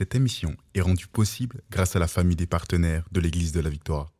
Cette émission est rendue possible grâce à la famille des partenaires de l'Église de la Victoire.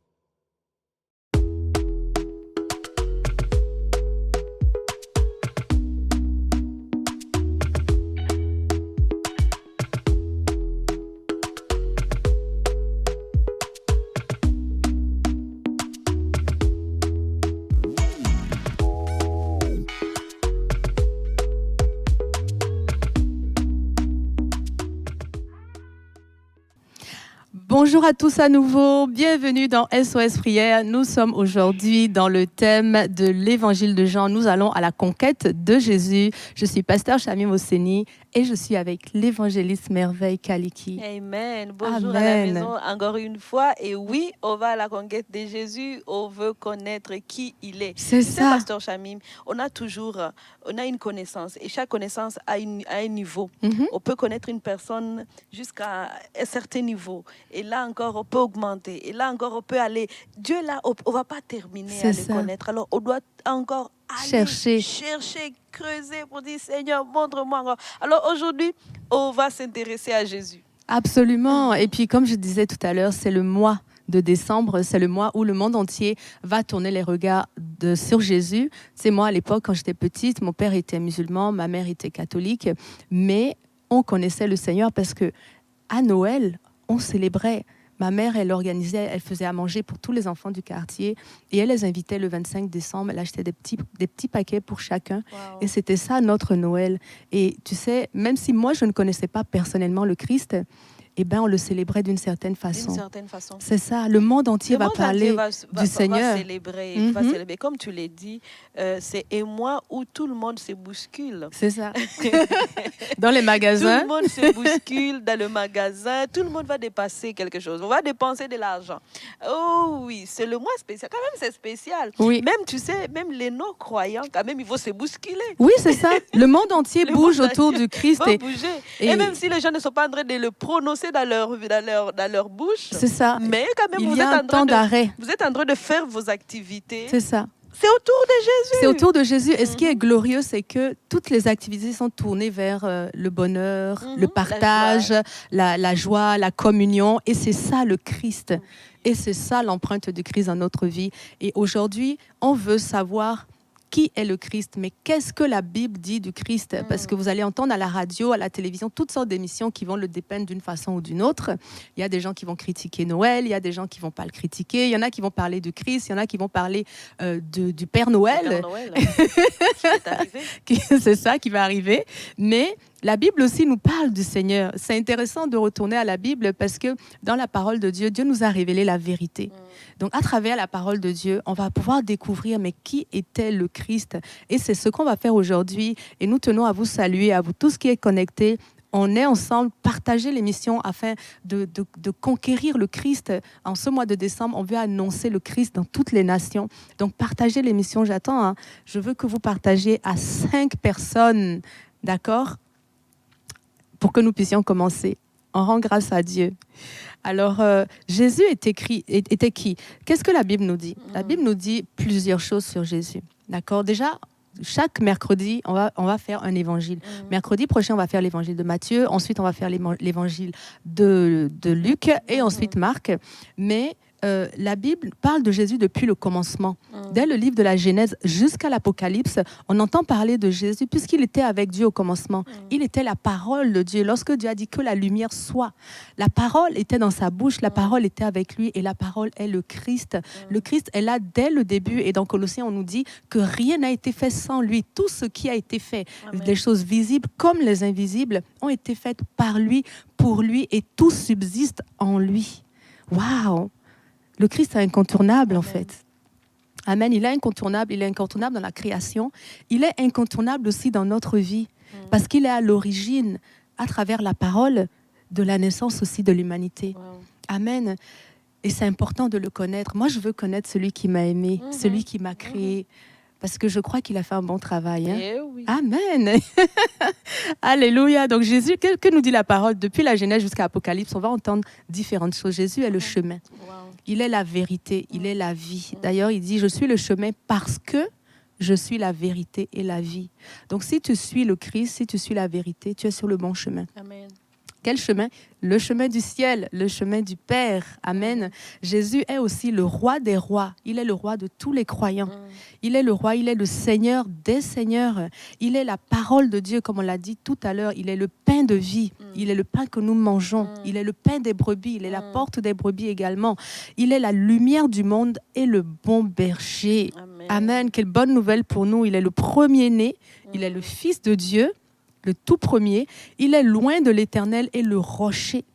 Bonjour à tous à nouveau, bienvenue dans SOS Prière. Nous sommes aujourd'hui dans le thème de l'Évangile de Jean. Nous allons à la conquête de Jésus. Je suis pasteur Chamim Oseni et je suis avec l'évangéliste Merveille Kaliki. Amen. Bonjour Amen. à la maison encore une fois. Et oui, on va à la conquête de Jésus. On veut connaître qui il est. C'est Tu sais, ça. pasteur Chamim, on a une connaissance et chaque connaissance a un niveau. Mhm. On peut connaître une personne jusqu'à un certain niveau. Et là encore, on peut augmenter. Et là encore, on peut aller. Dieu, là, on ne va pas terminer C'est à le ça. connaître. Alors, on doit encore aller chercher, creuser pour dire, Seigneur, montre-moi encore. Alors, aujourd'hui, on va s'intéresser à Jésus. Absolument. Et puis, comme je disais tout à l'heure, c'est le mois de décembre, c'est le mois où le monde entier va tourner les regards sur Jésus. C'est moi, à l'époque, quand j'étais petite, mon père était musulman, ma mère était catholique, mais on connaissait le Seigneur parce que à Noël, on célébrait. Ma mère, elle organisait, elle faisait à manger pour tous les enfants du quartier et elle les invitait le 25 décembre. Elle achetait des petits paquets pour chacun. Wow. Et c'était ça notre Noël. Et tu sais, même si moi, je ne connaissais pas personnellement le Christ, eh ben, on le célébrait d'une certaine façon. D'une certaine façon. C'est ça, le monde entier va parler du Seigneur. Va célébrer, Mhm. va célébrer. Comme tu l'as dit, c'est un mois où tout le monde se bouscule. C'est ça. Dans les Tout magasins. le monde se bouscule dans le magasin. Tout le monde va dépasser quelque chose. On va dépenser de l'argent. Oh oui, c'est le mois spécial. Quand même, c'est spécial. Oui. Même, tu sais, même les non-croyants, quand même, ils vont se bousculer. Oui, c'est ça. Le monde entier Le bouge monde autour entier du Christ. Ils vont Et bouger. et- Et même si les gens ne sont pas en train de le prononcer dans leur bouche, c'est ça. mais quand même, Il vous y a un êtes en train temps de... d'arrêt. Vous êtes en train de faire vos activités. C'est ça. C'est autour de Jésus. C'est autour de Jésus. Et ce qui est glorieux, c'est que toutes les activités sont tournées vers le bonheur, Mhm. le partage, la joie, la communion. Et c'est ça le Christ. Et c'est ça l'empreinte du Christ dans notre vie. Et aujourd'hui, on veut savoir qui est le Christ, mais qu'est-ce que la Bible dit du Christ? Parce que vous allez entendre à la radio, à la télévision, toutes sortes d'émissions qui vont le dépeindre d'une façon ou d'une autre. Il y a des gens qui vont critiquer Noël, il y a des gens qui ne vont pas le critiquer, il y en a qui vont parler du Christ, il y en a qui vont parler du Père Noël. Père Noël, c'est arrivé. C'est ça qui va arriver. Mais la Bible aussi nous parle du Seigneur. C'est intéressant de retourner à la Bible parce que dans la parole de Dieu, Dieu nous a révélé la vérité. Donc, à travers la parole de Dieu, on va pouvoir découvrir mais qui était le Christ. Et c'est ce qu'on va faire aujourd'hui. Et nous tenons à vous saluer, à vous tous qui êtes connectés. On est ensemble, partager l'émission afin de conquérir le Christ. En ce mois de décembre, on veut annoncer le Christ dans toutes les nations. Donc, partagez l'émission. J'attends. Hein. Je veux que vous partagiez à 5 personnes. D'accord? Pour que nous puissions commencer. On rend grâce à Dieu. Alors, Jésus était qui? Qu'est-ce que la Bible nous dit? La Bible nous dit plusieurs choses sur Jésus. D'accord? Déjà, chaque mercredi, on va faire un évangile. Mercredi prochain, on va faire l'évangile de Matthieu. Ensuite, on va faire l'évangile de Luc et ensuite Marc. Mais la Bible parle de Jésus depuis le commencement. Dès le livre de la Genèse jusqu'à l'Apocalypse, on entend parler de Jésus puisqu'il était avec Dieu au commencement. Il était la parole de Dieu. Lorsque Dieu a dit que la lumière soit, la parole était dans sa bouche, la parole était avec lui et la parole est le Christ. Le Christ est là dès le début et dans Colossiens, on nous dit que rien n'a été fait sans lui. Tout ce qui a été fait, les choses visibles comme les invisibles, ont été faites par lui, pour lui et tout subsiste en lui. Waouh! Le Christ est incontournable, en fait. Amen. Il est incontournable dans la création. Il est incontournable aussi dans notre vie, parce qu'il est à l'origine, à travers la parole, de la naissance aussi de l'humanité. Wow. Amen. Et c'est important de le connaître. Moi, je veux connaître celui qui m'a aimé, celui qui m'a créé, parce que je crois qu'il a fait un bon travail. Hein? Eh oui. Amen. Alléluia. Donc Jésus, que nous dit la parole? Depuis la Genèse jusqu'à l'Apocalypse, on va entendre différentes choses. Jésus est le chemin. Wow. Il est la vérité, il est la vie. D'ailleurs, il dit, je suis le chemin parce que je suis la vérité et la vie. Donc si tu suis le Christ, si tu suis la vérité, tu es sur le bon chemin. Amen. Quel chemin? Le chemin du ciel, le chemin du Père. Amen. Jésus est aussi le roi des rois. Il est le roi de tous les croyants. Il est le roi, il est le Seigneur des seigneurs. Il est la parole de Dieu, comme on l'a dit tout à l'heure. Il est le pain de vie. Il est le pain que nous mangeons. Il est le pain des brebis. Il est la porte des brebis également. Il est la lumière du monde et le bon berger. Amen. Amen. Quelle bonne nouvelle pour nous. Il est le premier-né. Il est le Fils de Dieu, le tout premier. Il est loin de l'Éternel et le rocher.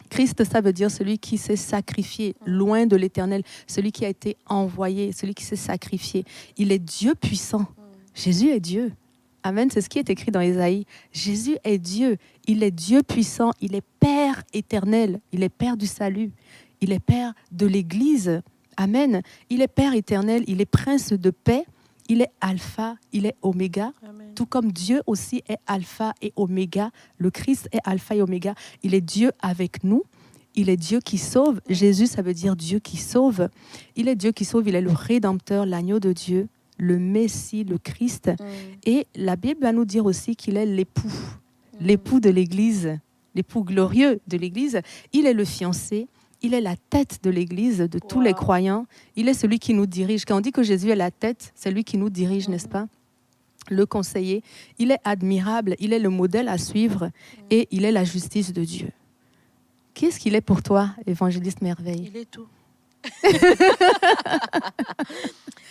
Christ, ça veut dire celui qui s'est sacrifié, loin de l'Éternel, celui qui a été envoyé, celui qui s'est sacrifié. Il est Dieu puissant. Jésus est Dieu. Amen, c'est ce qui est écrit dans Ésaïe. Jésus est Dieu. Il est Dieu puissant. Il est Père éternel. Il est Père du salut. Il est Père de l'Église. Amen. Il est Père éternel. Il est Prince de paix. Il est Alpha, il est Oméga, Amen. tout comme Dieu aussi est Alpha et Oméga. Le Christ est Alpha et Oméga. Il est Dieu avec nous. Il est Dieu qui sauve. Jésus, ça veut dire Dieu qui sauve. Il est Dieu qui sauve. Il est le Rédempteur, l'agneau de Dieu, le Messie, le Christ. Et la Bible va nous dire aussi qu'il est l'époux de l'Église, l'époux glorieux de l'Église. Il est le fiancé. Il est la tête de l'Église, de tous les croyants. Il est celui qui nous dirige. Quand on dit que Jésus est la tête, c'est lui qui nous dirige, n'est-ce pas? Le conseiller. Il est admirable, il est le modèle à suivre et il est la justice de Dieu. Qu'est-ce qu'il est pour toi, évangéliste merveille? Il est tout.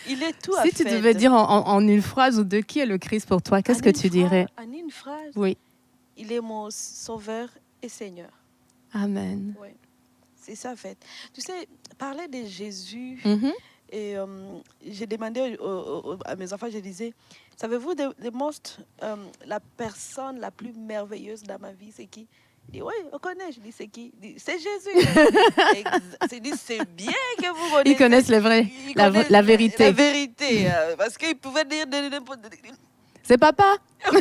Il est tout, Si tu devais dire en une phrase ou deux, qui est le Christ pour toi, qu'est-ce que tu dirais? En une phrase, Oui. il est mon sauveur et Seigneur. Amen. Ouais. C'est ça, en fait. Tu sais, parler de Jésus, et j'ai demandé à mes enfants, je disais, savez-vous, la personne la plus merveilleuse dans ma vie, c'est qui? Il dit, oui, on connaît. Je dis, c'est qui? Il dit, c'est Jésus. C'est bien que vous connaissez. Ils connaissent le vrai, la vérité. La vérité, parce qu'ils pouvaient dire... C'est papa. Oui,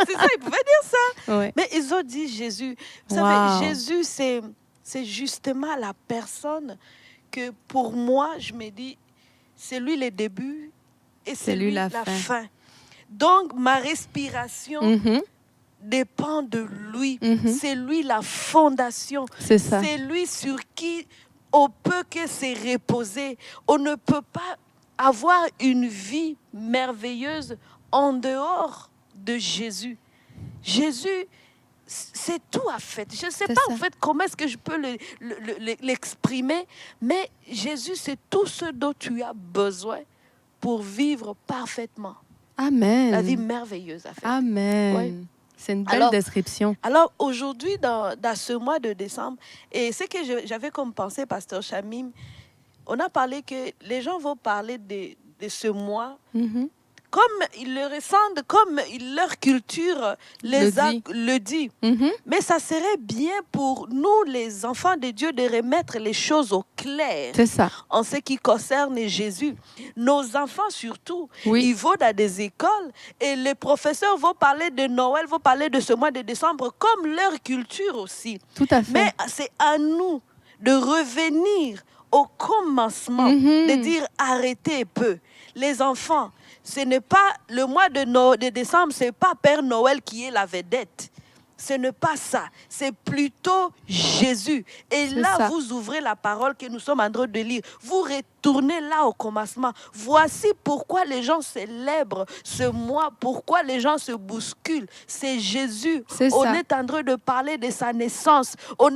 c'est ça, ils pouvaient dire ça. Ouais. Mais ils ont dit Jésus. Vous savez, Jésus, c'est justement la personne que pour moi, je me dis, c'est lui le début et c'est lui la fin. Donc, ma respiration dépend de lui. C'est lui la fondation. C'est ça. C'est lui sur qui on peut que se reposer. On ne peut pas avoir une vie merveilleuse en dehors de Jésus. Jésus, c'est tout en fait. Je ne sais pas en fait comment est-ce que je peux l'exprimer, mais Jésus, c'est tout ce dont tu as besoin pour vivre parfaitement. Amen. La vie merveilleuse, en fait. Amen. Ouais. C'est une belle description. Alors aujourd'hui, dans ce mois de décembre, et ce que j'avais comme pensée, Pasteur Chamim, on a parlé que les gens vont parler de ce mois comme ils le ressentent, comme leur culture le dit. Mais ça serait bien pour nous, les enfants de Dieu, de remettre les choses au clair. C'est ça. En ce qui concerne Jésus. Nos enfants surtout, ils vont dans des écoles et les professeurs vont parler de Noël, vont parler de ce mois de décembre comme leur culture aussi. Tout à fait. Mais c'est à nous de revenir au commencement, de dire arrêtez peu. Les enfants, ce n'est pas le mois de décembre, ce n'est pas Père Noël qui est la vedette. Ce n'est pas ça. C'est plutôt Jésus. Et là, vous ouvrez la parole que nous sommes en train de lire. Vous retournez là au commencement. Voici pourquoi les gens célèbrent ce mois, pourquoi les gens se bousculent. C'est Jésus. On est en train de parler de sa naissance. On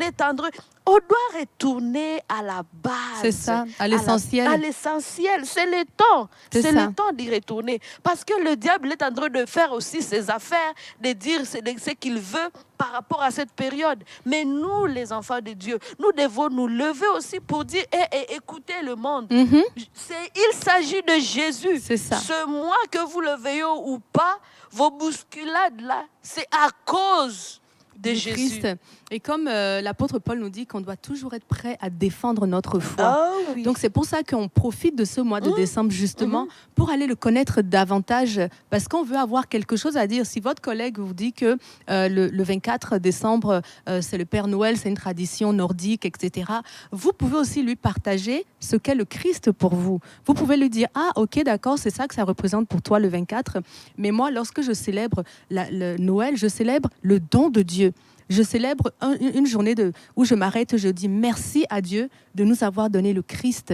doit retourner à la base. C'est ça, à l'essentiel. À l'essentiel. C'est le temps. C'est le temps d'y retourner. Parce que le diable est en train de faire aussi ses affaires, de dire ce qu'il veut par rapport à cette période. Mais nous, les enfants de Dieu, nous devons nous lever aussi pour dire, écoutez le monde. Il s'agit de Jésus. C'est ça. Ce mois, que vous le veuillez ou pas, vos bousculades là, c'est à cause de Jésus. Christ. Et comme l'apôtre Paul nous dit qu'on doit toujours être prêt à défendre notre foi. Oh, oui. Donc c'est pour ça qu'on profite de ce mois de décembre justement pour aller le connaître davantage parce qu'on veut avoir quelque chose à dire. Si votre collègue vous dit que le 24 décembre, c'est le Père Noël, c'est une tradition nordique, etc., vous pouvez aussi lui partager ce qu'est le Christ pour vous. Vous pouvez lui dire, ah ok, d'accord, c'est ça que ça représente pour toi le 24, mais moi, lorsque je célèbre le Noël, je célèbre le don de Dieu. Dieu. Je célèbre une journée où je m'arrête, je dis merci à Dieu de nous avoir donné le Christ.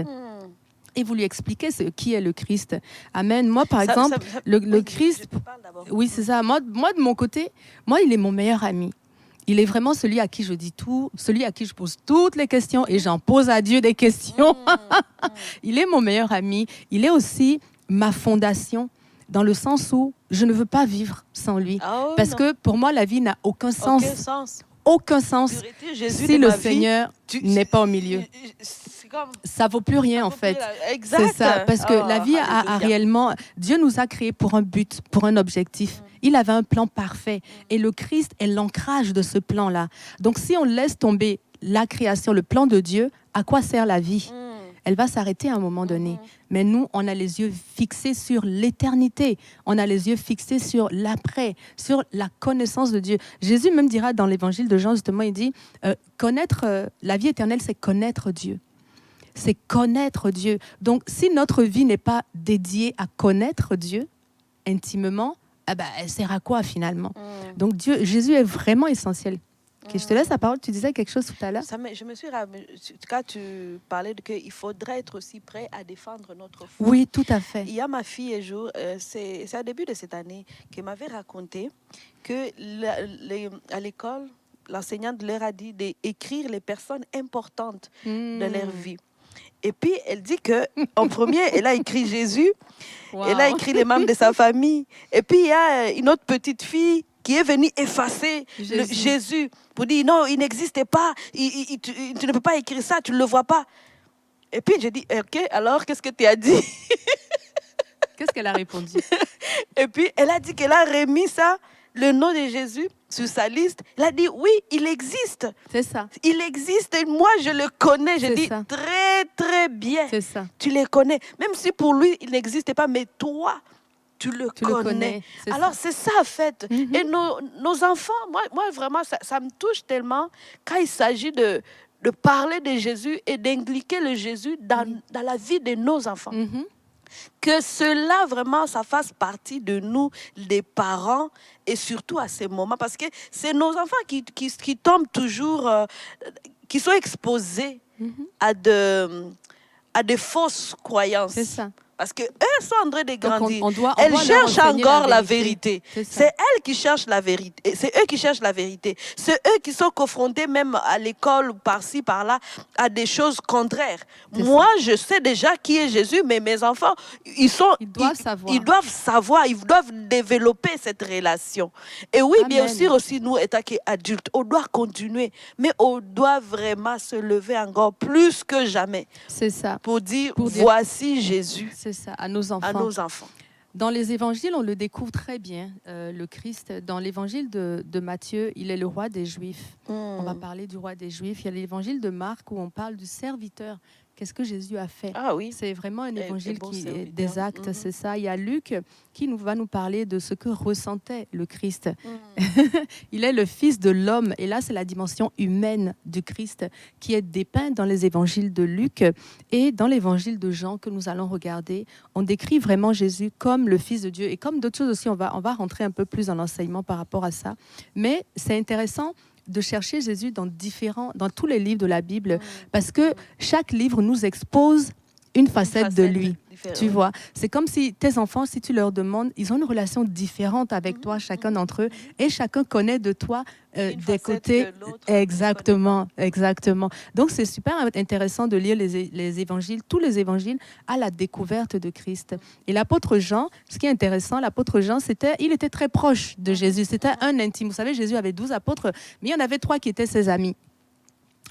Et vous lui expliquez qui est le Christ. Amen. Moi, par exemple, le Christ... Oui, c'est ça. Moi, de mon côté, il est mon meilleur ami. Il est vraiment celui à qui je dis tout, celui à qui je pose toutes les questions et j'en pose à Dieu des questions. Il est mon meilleur ami. Il est aussi ma fondation, dans le sens où je ne veux pas vivre sans lui. Parce que pour moi, la vie n'a aucun sens. Aucun sens si le Seigneur n'est pas au milieu. Ça vaut plus rien en fait. C'est ça, parce que la vie a réellement... Dieu nous a créés pour un but, pour un objectif. Il avait un plan parfait et le Christ est l'ancrage de ce plan-là. Donc si on laisse tomber la création, le plan de Dieu, à quoi sert la vie ? Elle va s'arrêter à un moment donné. Mais nous, on a les yeux fixés sur l'éternité. On a les yeux fixés sur l'après, sur la connaissance de Dieu. Jésus même dira dans l'évangile de Jean, justement, il dit, connaître la vie éternelle, c'est connaître Dieu. C'est connaître Dieu. Donc, si notre vie n'est pas dédiée à connaître Dieu intimement, elle sert à quoi finalement ? Donc, Jésus est vraiment essentiel. Okay, je te laisse la parole. Tu disais quelque chose tout à l'heure. Je me suis rappelé, quand tu parlais qu'il faudrait être aussi prêt à défendre notre foi. Oui, tout à fait. Il y a ma fille un jour, c'est au début de cette année, qui m'avait raconté que à l'école, l'enseignante leur a dit d'écrire les personnes importantes de leur vie. Et puis, elle dit qu'en premier, elle a écrit Jésus, elle a écrit les membres de sa famille. Et puis, il y a une autre petite fille qui est venue effacer Jésus pour dire non, il n'existait pas, tu ne peux pas écrire ça, tu ne le vois pas. Et puis, j'ai dit, ok, alors qu'est-ce que tu as dit ? Qu'est-ce qu'elle a répondu ? Et puis, elle a dit qu'elle a remis ça, le nom de Jésus, sur sa liste. Elle a dit, oui, il existe. C'est ça. Il existe et moi, je le connais. Je dis, très, très bien. C'est ça. Tu le connais. Même si pour lui, il n'existait pas, mais toi, tu le connais. Alors, c'est ça, en fait. Et nos enfants, moi vraiment, ça me touche tellement quand il s'agit de parler de Jésus et d'impliquer le Jésus dans la vie de nos enfants. Que cela, vraiment, ça fasse partie de nous, les parents, et surtout à ces moments. Parce que c'est nos enfants qui tombent toujours, qui sont exposés à des fausses croyances. C'est ça. Parce qu'eux sont en train de grandir. Elles cherchent encore la vérité. C'est elles qui cherchent la vérité. C'est eux qui cherchent la vérité. C'est eux qui sont confrontés même à l'école, par-ci, par-là, à des choses contraires. Moi, je sais déjà qui est Jésus, mais mes enfants, ils doivent savoir. Ils doivent développer cette relation. Et oui, Amen. Bien sûr, aussi, nous, étant adultes, on doit continuer. Mais on doit vraiment se lever encore plus que jamais. C'est ça. Pour dire, voici Jésus. C'est ça, à nos enfants. Dans les évangiles, on le découvre très bien, le Christ. Dans l'évangile de Matthieu, il est le roi des Juifs. On va parler du roi des Juifs. Il y a l'évangile de Marc où on parle du serviteur. Qu'est-ce que Jésus a fait ? Ah oui. C'est vraiment un évangile qui est des actes, c'est ça. Il y a Luc qui va nous parler de ce que ressentait le Christ. Il est le Fils de l'homme. Et là, c'est la dimension humaine du Christ qui est dépeinte dans les évangiles de Luc et dans l'évangile de Jean que nous allons regarder. On décrit vraiment Jésus comme le Fils de Dieu. Et comme d'autres choses aussi, on va rentrer un peu plus dans l'enseignement par rapport à ça. Mais c'est intéressant de chercher Jésus dans tous les livres de la Bible, parce que chaque livre nous expose une facette de lui. Tu vois, c'est comme si tes enfants, si tu leur demandes, ils ont une relation différente avec toi, chacun d'entre eux, et chacun connaît de toi des côtés. Exactement. Donc, c'est super intéressant de lire les évangiles, tous les évangiles, à la découverte de Christ. Et l'apôtre Jean, ce qui est intéressant, l'apôtre Jean, il était très proche de Jésus. C'était un intime. Vous savez, Jésus avait 12 apôtres, mais il y en avait 3 qui étaient ses amis,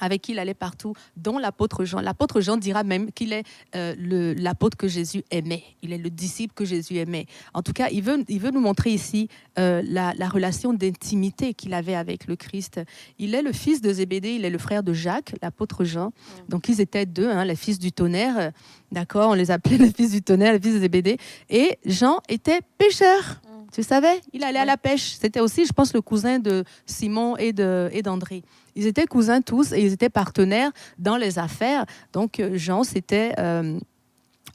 avec qui il allait partout, dont l'apôtre Jean. L'apôtre Jean dira même qu'il est l'apôtre que Jésus aimait. Il est le disciple que Jésus aimait. En tout cas, il veut nous montrer ici la relation d'intimité qu'il avait avec le Christ. Il est le fils de Zébédée, il est le frère de Jacques, l'apôtre Jean. Donc, ils étaient deux, les fils du tonnerre. D'accord, on les appelait les fils du tonnerre, les fils de Zébédée. Et Jean était pêcheur. Tu savais, il allait à la pêche. C'était aussi, je pense, le cousin de Simon et d'André. Ils étaient cousins tous et ils étaient partenaires dans les affaires. Donc, Jean, c'était un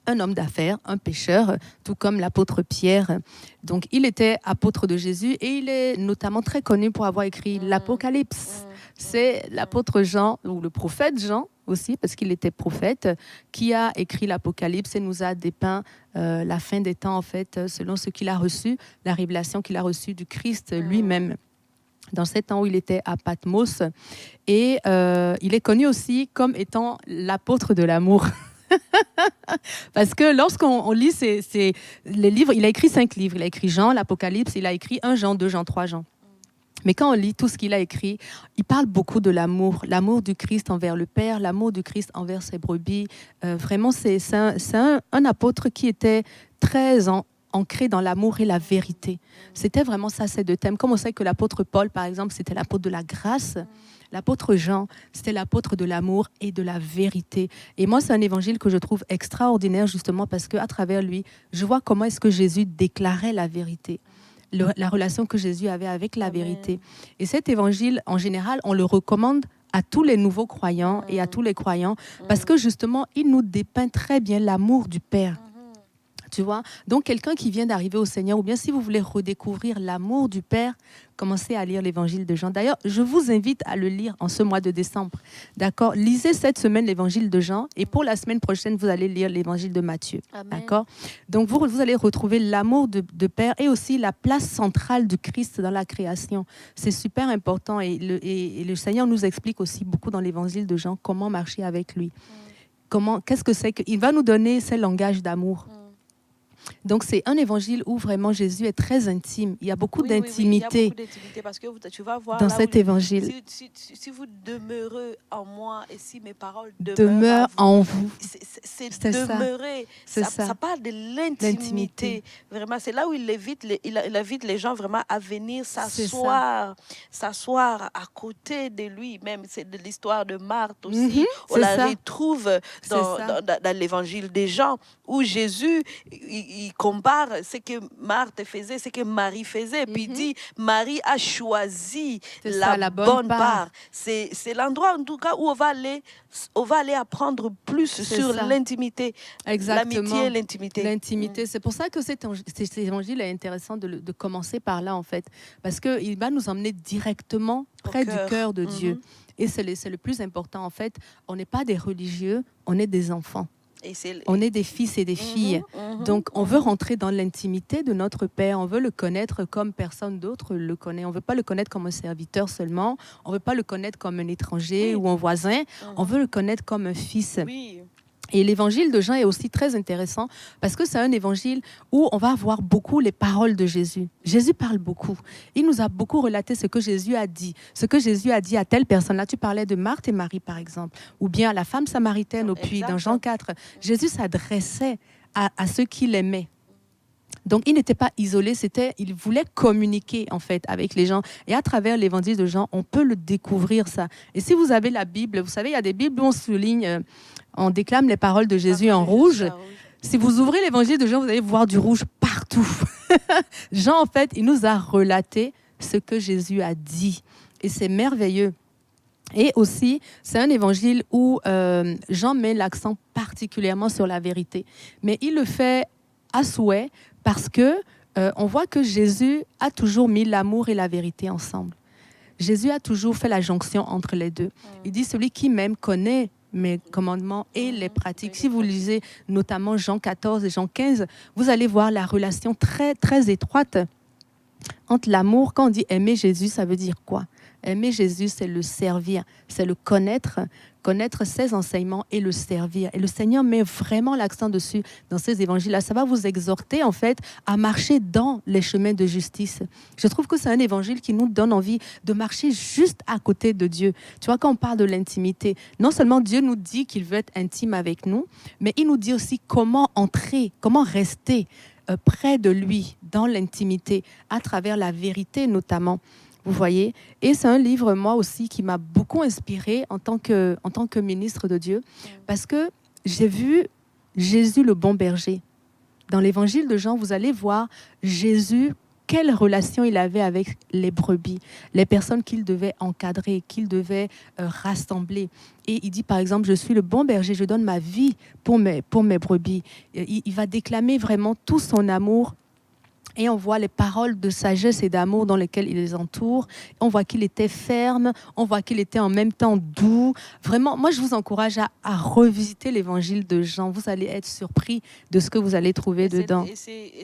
un homme d'affaires, un pêcheur, tout comme l'apôtre Pierre. Donc, il était apôtre de Jésus et il est notamment très connu pour avoir écrit l'Apocalypse. C'est l'apôtre Jean, ou le prophète Jean aussi, parce qu'il était prophète, qui a écrit l'Apocalypse et nous a dépeint la fin des temps, en fait, selon ce qu'il a reçu, la révélation qu'il a reçue du Christ lui-même, dans ces temps où il était à Patmos. Et il est connu aussi comme étant l'apôtre de l'amour. Parce que lorsqu'on lit les livres, il a écrit 5 livres. Il a écrit Jean, l'Apocalypse, il a écrit 1 Jean, 2 Jean, 3 Jean. Mais quand on lit tout ce qu'il a écrit, il parle beaucoup de l'amour du Christ envers le Père, l'amour du Christ envers ses brebis. Vraiment, c'est un apôtre qui était très ancré dans l'amour et la vérité. C'était vraiment ça, ces 2 thèmes. Comme on sait que l'apôtre Paul, par exemple, c'était l'apôtre de la grâce, l'apôtre Jean, c'était l'apôtre de l'amour et de la vérité. Et moi, c'est un évangile que je trouve extraordinaire, justement, parce qu'à travers lui, je vois comment est-ce que Jésus déclarait la vérité. La relation que Jésus avait avec la vérité. Et cet évangile, en général, on le recommande à tous les nouveaux croyants et à tous les croyants, parce que justement, il nous dépeint très bien l'amour du Père. Tu vois? Donc, quelqu'un qui vient d'arriver au Seigneur, ou bien si vous voulez redécouvrir l'amour du Père, commencez à lire l'évangile de Jean. D'ailleurs, je vous invite à le lire en ce mois de décembre. D'accord? Lisez cette semaine l'évangile de Jean, et pour la semaine prochaine, vous allez lire l'évangile de Matthieu. Amen. D'accord? Donc, vous allez retrouver l'amour de Père et aussi la place centrale du Christ dans la création. C'est super important, et le Seigneur nous explique aussi beaucoup dans l'évangile de Jean comment marcher avec lui. Qu'est-ce que c'est qu'il va nous donner ce langage d'amour. Donc, c'est un évangile où vraiment Jésus est très intime. Il y a beaucoup d'intimité, il y a beaucoup d'intimité parce que tu vas voir dans cet évangile. Si vous demeurez en moi et si mes paroles demeurent en vous. C'est demeurer. Ça parle de l'intimité. Vraiment, c'est là où il invite les gens vraiment à venir s'asseoir à côté de lui. Même, c'est de l'histoire de Marthe aussi. On la retrouve dans l'évangile des Jean où Jésus... Il compare ce que Marthe faisait, ce que Marie faisait, puis il dit, Marie a choisi la bonne part. C'est l'endroit, en tout cas, où on va aller apprendre plus sur l'intimité, l'amitié et l'intimité. L'intimité, c'est pour ça que cet évangile est intéressant de commencer par là, en fait, parce qu'il va nous emmener directement près du cœur de Dieu. Et c'est le plus important, en fait. On n'est pas des religieux, on est des enfants. On est des fils et des filles. Donc, on veut rentrer dans l'intimité de notre Père. On veut le connaître comme personne d'autre le connaît. On ne veut pas le connaître comme un serviteur seulement. On ne veut pas le connaître comme un étranger ou un voisin. On veut le connaître comme un fils. Et l'évangile de Jean est aussi très intéressant parce que c'est un évangile où on va voir beaucoup les paroles de Jésus. Jésus parle beaucoup. Il nous a beaucoup relaté ce que Jésus a dit. Ce que Jésus a dit à telle personne. Là, tu parlais de Marthe et Marie, par exemple. Ou bien à la femme samaritaine au puits, dans Jean 4. Jésus s'adressait à ceux qu'il aimait. Donc, il n'était pas isolé, il voulait communiquer, en fait, avec les gens. Et à travers l'évangile de Jean, on peut le découvrir, ça. Et si vous avez la Bible, vous savez, il y a des Bibles où on souligne, on déclame les paroles de Jésus en rouge. Si vous ouvrez l'évangile de Jean, vous allez voir du rouge partout. Jean, en fait, il nous a relaté ce que Jésus a dit. Et c'est merveilleux. Et aussi, c'est un évangile où Jean met l'accent particulièrement sur la vérité. Mais il le fait à souhait parce que on voit que Jésus a toujours mis l'amour et la vérité ensemble. Jésus a toujours fait la jonction entre les deux. Il dit, celui qui m'aime connaît mes commandements et les pratiques. Si vous lisez notamment Jean 14 et Jean 15, vous allez voir la relation très, très étroite entre l'amour. Quand on dit aimer Jésus, ça veut dire quoi? Aimer Jésus, c'est le servir, c'est le connaître ses enseignements et le servir. Et le Seigneur met vraiment l'accent dessus dans ces évangiles-là. Ça va vous exhorter, en fait, à marcher dans les chemins de justice. Je trouve que c'est un évangile qui nous donne envie de marcher juste à côté de Dieu. Tu vois, quand on parle de l'intimité, non seulement Dieu nous dit qu'il veut être intime avec nous, mais il nous dit aussi comment entrer, comment rester près de lui, dans l'intimité, à travers la vérité notamment. Vous voyez? Et c'est un livre, moi aussi, qui m'a beaucoup inspirée en tant que ministre de Dieu, parce que j'ai vu Jésus le bon berger. Dans l'évangile de Jean, vous allez voir Jésus quelle relation il avait avec les brebis, les personnes qu'il devait encadrer, qu'il devait rassembler. Et il dit par exemple, je suis le bon berger, je donne ma vie pour mes brebis. Il va déclamer vraiment tout son amour. Et on voit les paroles de sagesse et d'amour dans lesquelles il les entoure. On voit qu'il était ferme, on voit qu'il était en même temps doux. Vraiment, moi, je vous encourage à revisiter l'évangile de Jean. Vous allez être surpris de ce que vous allez trouver dedans. Et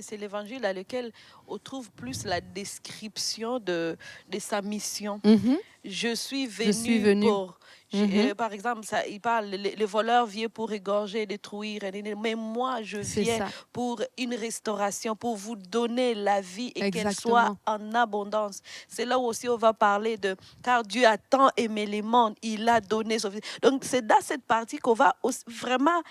c'est l'évangile à lequel on trouve plus la description de sa mission. Mhm. Je suis venu pour... par exemple, il parle, le voleur vient pour égorger, détruire, mais moi, je viens pour une restauration, pour vous donner la vie et qu'elle soit en abondance. C'est là où aussi on va parler de, car Dieu a tant aimé les mondes, il a donné son Fils. Donc, c'est dans cette partie qu'on va vraiment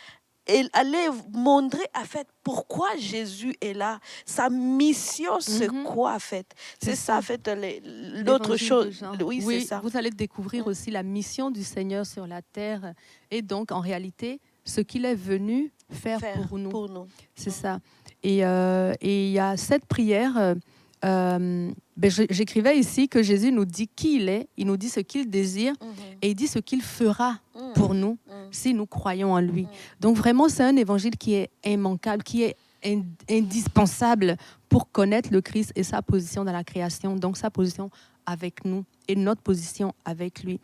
aller montrer, en fait, pourquoi Jésus est là. Sa mission, c'est quoi, en fait? C'est ça, en fait, l'autre chose. Oui, c'est ça. Vous allez découvrir aussi la mission du Seigneur sur la terre. Et donc, en réalité, ce qu'il est venu faire pour nous. C'est ça. Et il y a cette prière... j'écrivais ici que Jésus nous dit qui il est, il nous dit ce qu'il désire et il dit ce qu'il fera pour nous si nous croyons en lui. Donc vraiment, c'est un évangile qui est immanquable, qui est indispensable pour connaître le Christ et sa position dans la création, donc sa position avec nous et notre position avec lui.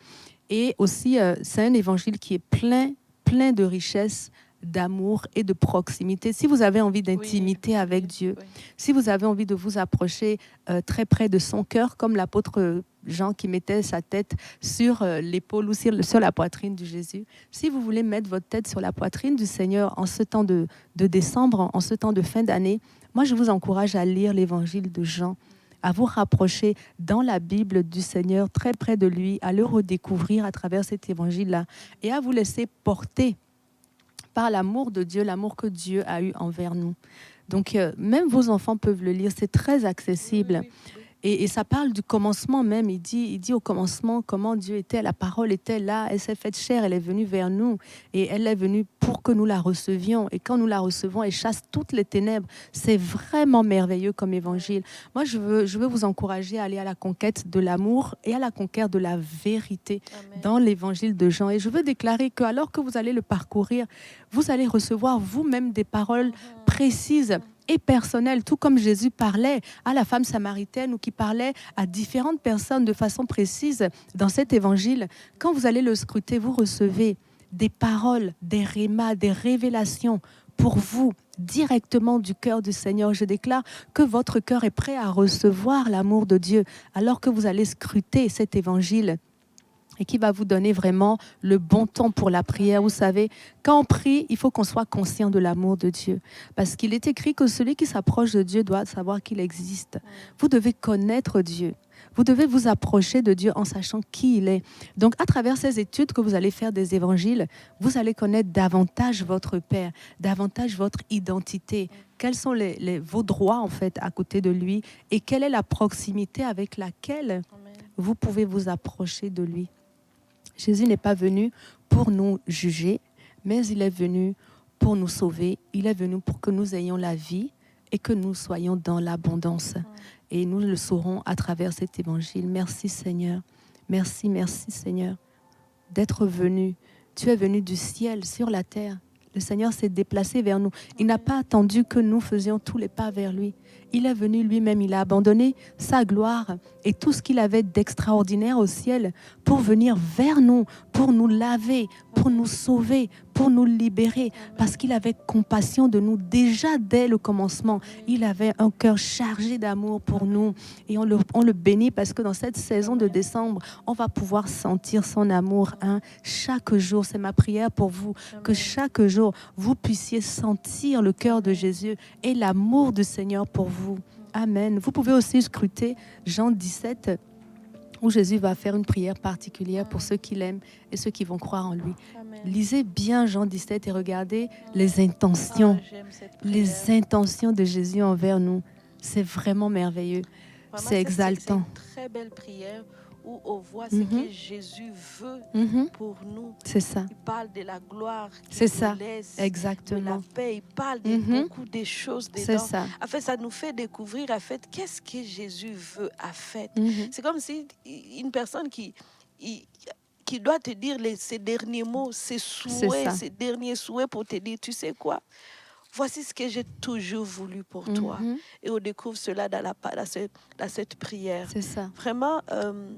Et aussi, c'est un évangile qui est plein de richesses, d'amour et de proximité. Si vous avez envie d'intimité avec Dieu, si vous avez envie de vous approcher très près de son cœur, comme l'apôtre Jean qui mettait sa tête sur l'épaule ou sur la poitrine de Jésus, si vous voulez mettre votre tête sur la poitrine du Seigneur en ce temps de décembre, en ce temps de fin d'année, moi je vous encourage à lire l'évangile de Jean, à vous rapprocher dans la Bible du Seigneur, très près de lui, à le redécouvrir à travers cet évangile-là et à vous laisser porter par l'amour de Dieu, l'amour que Dieu a eu envers nous. Donc, même vos enfants peuvent le lire, c'est très accessible. Et ça parle du commencement même. Il dit au commencement comment Dieu était, la parole était là, elle s'est faite chair, elle est venue vers nous et elle est venue pour que nous la recevions. Et quand nous la recevons, elle chasse toutes les ténèbres. C'est vraiment merveilleux comme évangile. Moi, je veux vous encourager à aller à la conquête de l'amour et à la conquête de la vérité dans l'évangile de Jean. Et je veux déclarer que alors que vous allez le parcourir, vous allez recevoir vous-même des paroles précises et personnel, tout comme Jésus parlait à la femme samaritaine ou qui parlait à différentes personnes de façon précise dans cet évangile. Quand vous allez le scruter, vous recevez des paroles, des rémas, des révélations pour vous, directement du cœur du Seigneur. Je déclare que votre cœur est prêt à recevoir l'amour de Dieu alors que vous allez scruter cet évangile et qui va vous donner vraiment le bon temps pour la prière. Vous savez, quand on prie, il faut qu'on soit conscient de l'amour de Dieu. Parce qu'il est écrit que celui qui s'approche de Dieu doit savoir qu'il existe. Vous devez connaître Dieu. Vous devez vous approcher de Dieu en sachant qui il est. Donc, à travers ces études que vous allez faire des évangiles, vous allez connaître davantage votre Père, davantage votre identité. Quels sont vos droits, en fait, à côté de lui et quelle est la proximité avec laquelle vous pouvez vous approcher de lui. Jésus n'est pas venu pour nous juger, mais il est venu pour nous sauver. Il est venu pour que nous ayons la vie et que nous soyons dans l'abondance. Et nous le saurons à travers cet évangile. Merci Seigneur. Merci Seigneur d'être venu. Tu es venu du ciel sur la terre. Le Seigneur s'est déplacé vers nous. Il n'a pas attendu que nous faisions tous les pas vers lui. Il est venu lui-même, il a abandonné sa gloire et tout ce qu'il avait d'extraordinaire au ciel pour venir vers nous, pour nous laver, pour nous sauver, pour nous libérer, parce qu'il avait compassion de nous déjà dès le commencement. Il avait un cœur chargé d'amour pour nous et on le bénit parce que dans cette saison de décembre, on va pouvoir sentir son amour chaque jour. C'est ma prière pour vous, que chaque jour, vous puissiez sentir le cœur de Jésus et l'amour du Seigneur pour vous. Amen. Vous pouvez aussi scruter Jean 17, où Jésus va faire une prière particulière pour ceux qui l'aiment et ceux qui vont croire en lui. Amen. Lisez bien Jean 17 et regardez les intentions de Jésus envers nous. C'est vraiment merveilleux. Vraiment, c'est exaltant. C'est une très belle prière où on voit ce que Jésus veut pour nous. C'est ça. Il parle de la gloire C'est qu'il ça. nous laisse, Exactement. de la paix. Il parle de beaucoup de choses dedans. C'est ça. En fait, ça nous fait découvrir en fait qu'est-ce que Jésus veut en fait. C'est comme si une personne qui doit te dire ces derniers mots, ses souhaits, ses derniers souhaits pour te dire, tu sais quoi? Voici ce que j'ai toujours voulu pour toi. Et on découvre cela dans cette prière. C'est ça. Vraiment,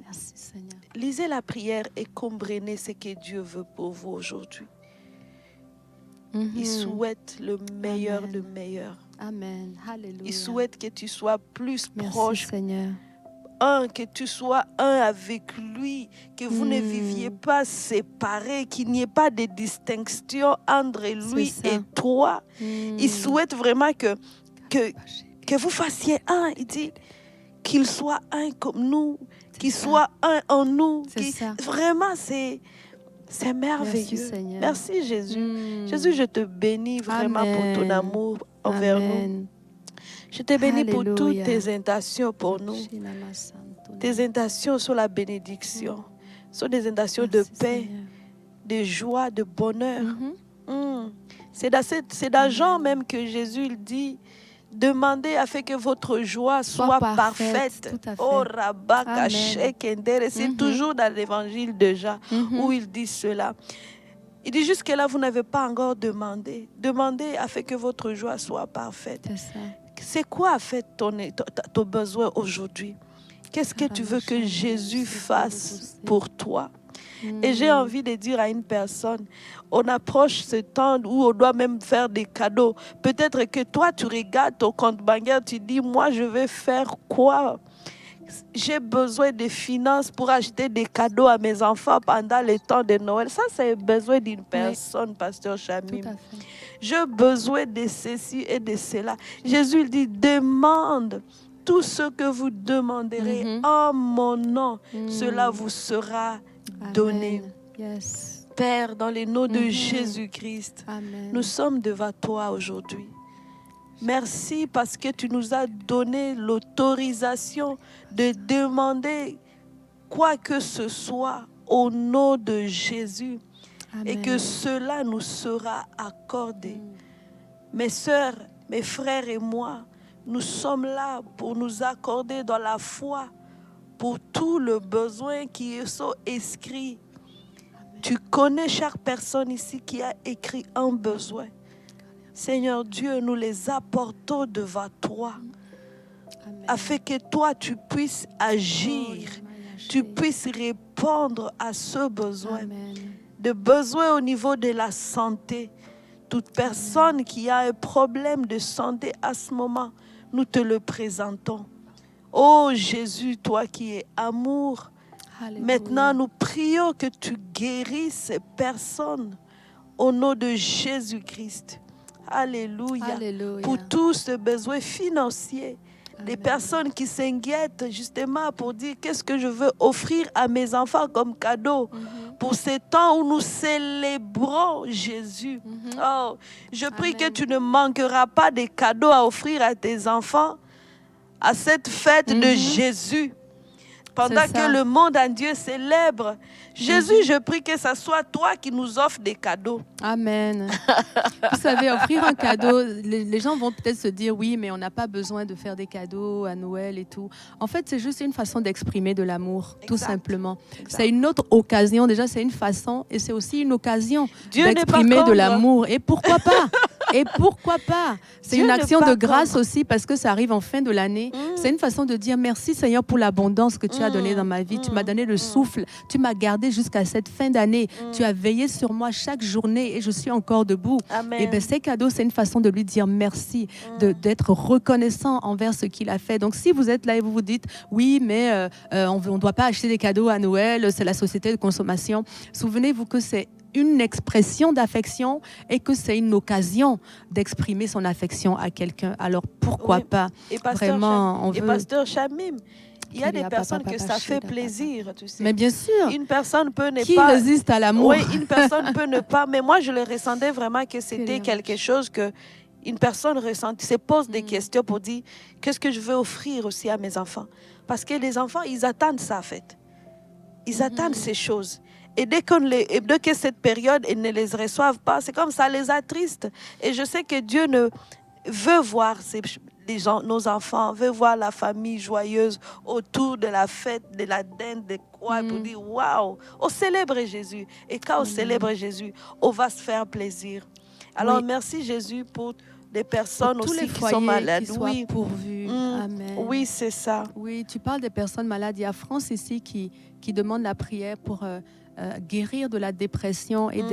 Merci Seigneur. lisez la prière et comprenez ce que Dieu veut pour vous aujourd'hui. Il souhaite le meilleur de meilleur. Amen. Alléluia. Il souhaite que tu sois plus Merci proche. Seigneur. Que tu sois un avec lui, que vous ne viviez pas séparés, qu'il n'y ait pas de distinction entre lui et toi. Il souhaite vraiment que vous fassiez un. Il dit qu'il soit un comme nous, qu'il soit un en nous. Vraiment, c'est merveilleux. Merci Jésus. Jésus, je te bénis vraiment pour ton amour envers nous. Je te bénis pour toutes tes intentions pour nous. Tes intentions sur la bénédiction. Sont des intentions de paix, de joie, de bonheur. C'est dans Jean même que Jésus il dit, demandez afin que votre joie soit parfaite. Oh, Rabaka Shekender. C'est toujours dans l'évangile de Jean où il dit cela. Il dit jusque-là, vous n'avez pas encore demandé. Demandez afin que votre joie soit parfaite. C'est quoi en fait ton besoin aujourd'hui? Qu'est-ce que tu veux que Jésus fasse pour toi? Et j'ai envie de dire à une personne, on approche ce temps où on doit même faire des cadeaux. Peut-être que toi, tu regardes ton compte bancaire, tu dis, moi, je vais faire quoi? J'ai besoin de finances pour acheter des cadeaux à mes enfants pendant le temps de Noël. Ça, c'est besoin d'une personne, Pasteur Chamim. J'ai besoin de ceci et de cela. Jésus il dit, demande tout ce que vous demanderez en mon nom. Cela vous sera donné. Père, dans le nom de Jésus-Christ, nous sommes devant toi aujourd'hui. Merci parce que tu nous as donné l'autorisation de demander quoi que ce soit au nom de Jésus. Et que cela nous sera accordé. Mes sœurs, mes frères et moi, nous sommes là pour nous accorder dans la foi pour tout le besoin qui est inscrit. Tu connais chaque personne ici qui a écrit un besoin. Seigneur Dieu, nous les apportons devant toi. Afin que toi, tu puisses agir. Tu puisses répondre à ce besoin. De besoin au niveau de la santé. Toute personne qui a un problème de santé à ce moment, nous te le présentons. Oh Jésus, toi qui es amour, maintenant nous prions que tu guérisses ces personnes au nom de Jésus-Christ. Alléluia. Pour tous ces besoins financiers. Des personnes qui s'inquiètent justement pour dire qu'est-ce que je veux offrir à mes enfants comme cadeau pour ces temps où nous célébrons Jésus. Oh, je prie que tu ne manqueras pas de cadeaux à offrir à tes enfants à cette fête de Jésus. Pendant que le monde entier célèbre Jésus, je prie que ce soit toi qui nous offres des cadeaux. Amen. Vous savez, offrir un cadeau, les gens vont peut-être se dire, oui, mais on n'a pas besoin de faire des cadeaux à Noël et tout. En fait, c'est juste une façon d'exprimer de l'amour, tout simplement. C'est une autre occasion. Déjà, c'est une façon et c'est aussi une occasion d'exprimer de l'amour. Et pourquoi pas? Et pourquoi pas? C'est une action de grâce aussi parce que ça arrive en fin de l'année. C'est une façon de dire merci Seigneur pour l'abondance que tu as donnée dans ma vie. Tu m'as donné le souffle. Tu m'as gardé jusqu'à cette fin d'année. Tu as veillé sur moi chaque journée et je suis encore debout. Amen. Et bien ces cadeaux, c'est une façon de lui dire merci, d'être reconnaissant envers ce qu'il a fait. Donc si vous êtes là et vous vous dites oui, mais on ne doit pas acheter des cadeaux à Noël, c'est la société de consommation. Souvenez-vous que c'est une expression d'affection et que c'est une occasion d'exprimer son affection à quelqu'un. Alors pourquoi pas? Et Pasteur Chamim, il y a des personnes que ça fait plaisir, tu sais. Mais bien sûr. Une personne peut ne Qui pas... résiste à l'amour? Oui, une personne peut ne pas... Mais moi, je le ressentais vraiment que c'était quelque chose que une personne ressentit, se pose des questions pour dire qu'est-ce que je veux offrir aussi à mes enfants. Parce que les enfants, ils attendent ça, en fait. Ils attendent ces choses. Et dès que cette période, ils ne les reçoivent pas, c'est comme ça les attriste. Et je sais que Dieu veut voir nos enfants, veut voir la famille joyeuse autour de la fête, de la dinde, de quoi, pour dire waouh, on célèbre Jésus. Et quand on célèbre Jésus, on va se faire plaisir. Alors merci Jésus pour des personnes pour tous aussi les qui foyers sont malades. qui soient pourvus. Amen. Oui, c'est ça. Oui, tu parles des personnes malades. Il y a France ici qui demande la prière pour guérir de la dépression et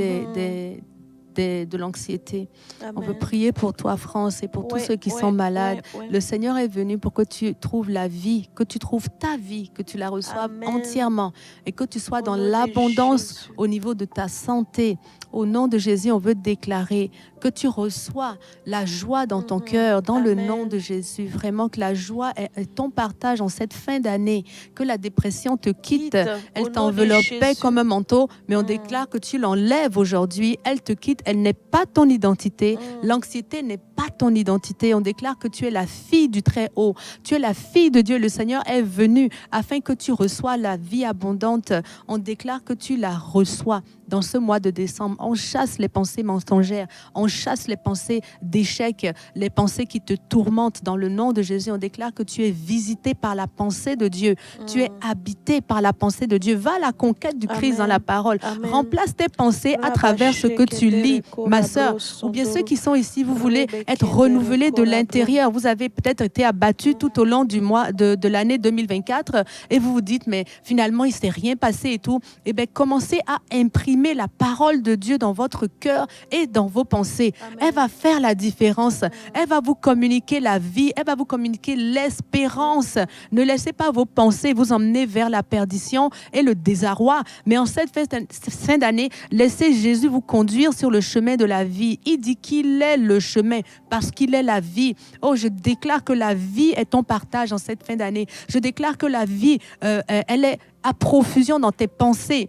de l'anxiété. Amen. On veut prier pour toi, France, et pour tous ceux qui sont malades. Le Seigneur est venu pour que tu trouves la vie, que tu trouves ta vie, que tu la reçoives entièrement et que tu sois dans l'abondance au niveau de ta santé. Au nom de Jésus, on veut déclarer que tu reçois la joie dans ton cœur, dans le nom de Jésus. Vraiment que la joie est ton partage en cette fin d'année, que la dépression te quitte. Elle t'enveloppait comme un manteau, mais on déclare que tu l'enlèves aujourd'hui. Elle te quitte, elle n'est pas ton identité. L'anxiété n'est pas ton identité. On déclare que tu es la fille du Très-Haut. Tu es la fille de Dieu. Le Seigneur est venu afin que tu reçois la vie abondante. On déclare que tu la reçois dans ce mois de décembre. On chasse les pensées mensongères. On chasse les pensées d'échec, les pensées qui te tourmentent. Dans le nom de Jésus, on déclare que tu es visité par la pensée de Dieu. Tu es habité par la pensée de Dieu. Va à la conquête du Christ dans la parole. Remplace tes pensées à travers ce que tu lis, ma sœur. Ou bien ceux qui sont ici, vous voulez être renouvelés de l'intérieur. Vous avez peut-être été abattus tout au long du mois de l'année 2024 et vous vous dites, mais finalement, il ne s'est rien passé et tout. Eh bien, commencez à imprimer la parole de Dieu dans votre cœur et dans vos pensées. Amen. Elle va faire la différence. Elle va vous communiquer la vie. Elle va vous communiquer l'espérance. Ne laissez pas vos pensées vous emmener vers la perdition et le désarroi. Mais en cette fin d'année, laissez Jésus vous conduire sur le chemin de la vie. Il dit qu'il est le chemin parce qu'il est la vie. Oh, je déclare que la vie est ton partage en cette fin d'année. Je déclare que la vie, elle est à profusion dans tes pensées,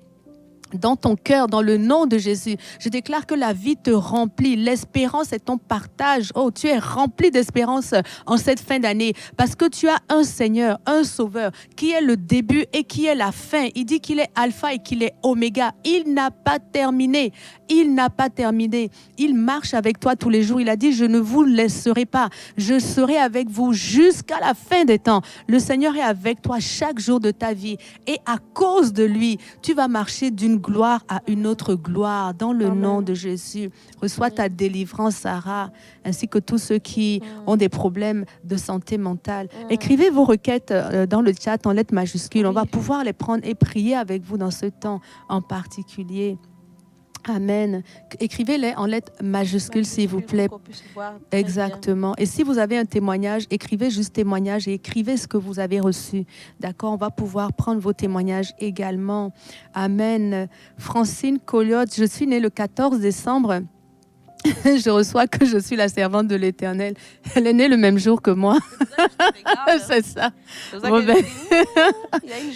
dans ton cœur, dans le nom de Jésus. Je déclare que la vie te remplit. L'espérance est ton partage. Oh, tu es rempli d'espérance en cette fin d'année parce que tu as un Seigneur, un Sauveur qui est le début et qui est la fin. Il dit qu'il est alpha et qu'il est oméga. Il n'a pas terminé. Il n'a pas terminé. Il marche avec toi tous les jours. Il a dit, je ne vous laisserai pas. Je serai avec vous jusqu'à la fin des temps. Le Seigneur est avec toi chaque jour de ta vie. Et à cause de lui, tu vas marcher d'une gloire à une autre gloire dans le nom de Jésus. Reçois ta délivrance, Sarah, ainsi que tous ceux qui ont des problèmes de santé mentale. Écrivez vos requêtes dans le chat en lettres majuscules. On va pouvoir les prendre et prier avec vous dans ce temps en particulier. Amen. Écrivez-les en lettres majuscules, s'il vous plaît. Exactement. Et si vous avez un témoignage, écrivez juste témoignage et écrivez ce que vous avez reçu. D'accord? On va pouvoir prendre vos témoignages également. Amen. Francine Colliotte, je suis née le 14 décembre. Je reçois que je suis la servante de l'Éternel. Elle est née le même jour que moi. C'est ça. Bon, ben,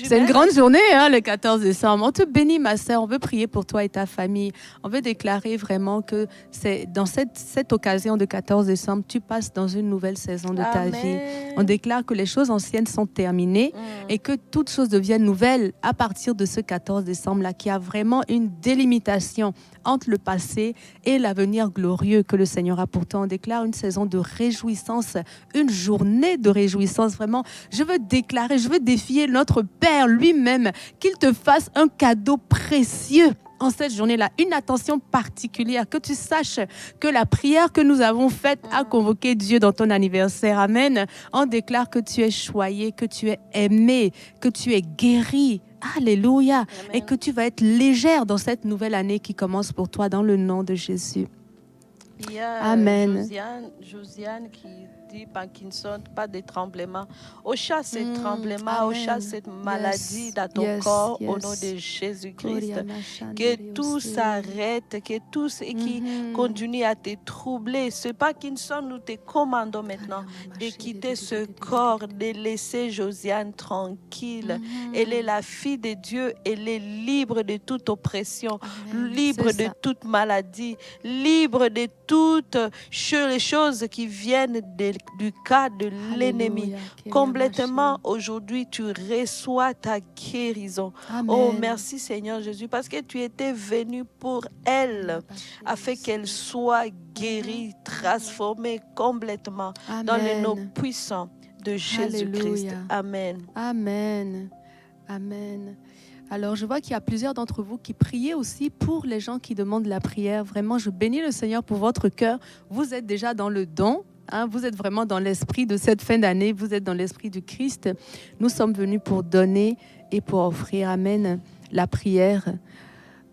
c'est une grande journée, hein, le 14 décembre. On te bénit, ma sœur. On veut prier pour toi et ta famille. On veut déclarer vraiment que c'est dans cette occasion de 14 décembre, tu passes dans une nouvelle saison de ta vie. On déclare que les choses anciennes sont terminées et que toutes choses deviennent nouvelles à partir de ce 14 décembre-là, qui a vraiment une délimitation entre le passé et l'avenir glorieux que le Seigneur a pour toi. On déclare une saison de réjouissance, une journée de réjouissance. Vraiment, je veux déclarer, je veux défier notre Père lui-même, qu'il te fasse un cadeau précieux en cette journée-là, une attention particulière, que tu saches que la prière que nous avons faite a convoqué Dieu dans ton anniversaire. Amen. On déclare que tu es choyé, que tu es aimé, que tu es guéri. Alléluia. Amen. Et que tu vas être légère dans cette nouvelle année qui commence pour toi dans le nom de Jésus. Il y a Amen. Josiane qui dit Parkinson, pas de tremblement. On chasse ces tremblements, on chasse cette maladie dans ton corps au nom de Jésus-Christ. Que tout s'arrête, que tout ce qui continue à te troubler. Ce Parkinson, nous te commandons maintenant de quitter ce corps, de laisser Josiane tranquille. Elle est la fille de Dieu, elle est libre de toute oppression, libre de toute maladie, libre de toutes les choses qui viennent de du cas de l'ennemi. Alléluia. Complètement, aujourd'hui, tu reçois ta guérison. Amen. Oh, merci Seigneur Jésus, parce que tu étais venu pour elle, afin qu'elle soit guérie, transformée complètement dans le nom Amen. puissant de Jésus-Christ. Alléluia. Amen. Amen. Amen. Alors, je vois qu'il y a plusieurs d'entre vous qui priez aussi pour les gens qui demandent la prière. Vraiment, je bénis le Seigneur pour votre cœur. Vous êtes déjà dans le don. Vous êtes vraiment dans l'esprit de cette fin d'année. Vous êtes dans l'esprit du Christ. Nous sommes venus pour donner et pour offrir. Amen. La prière.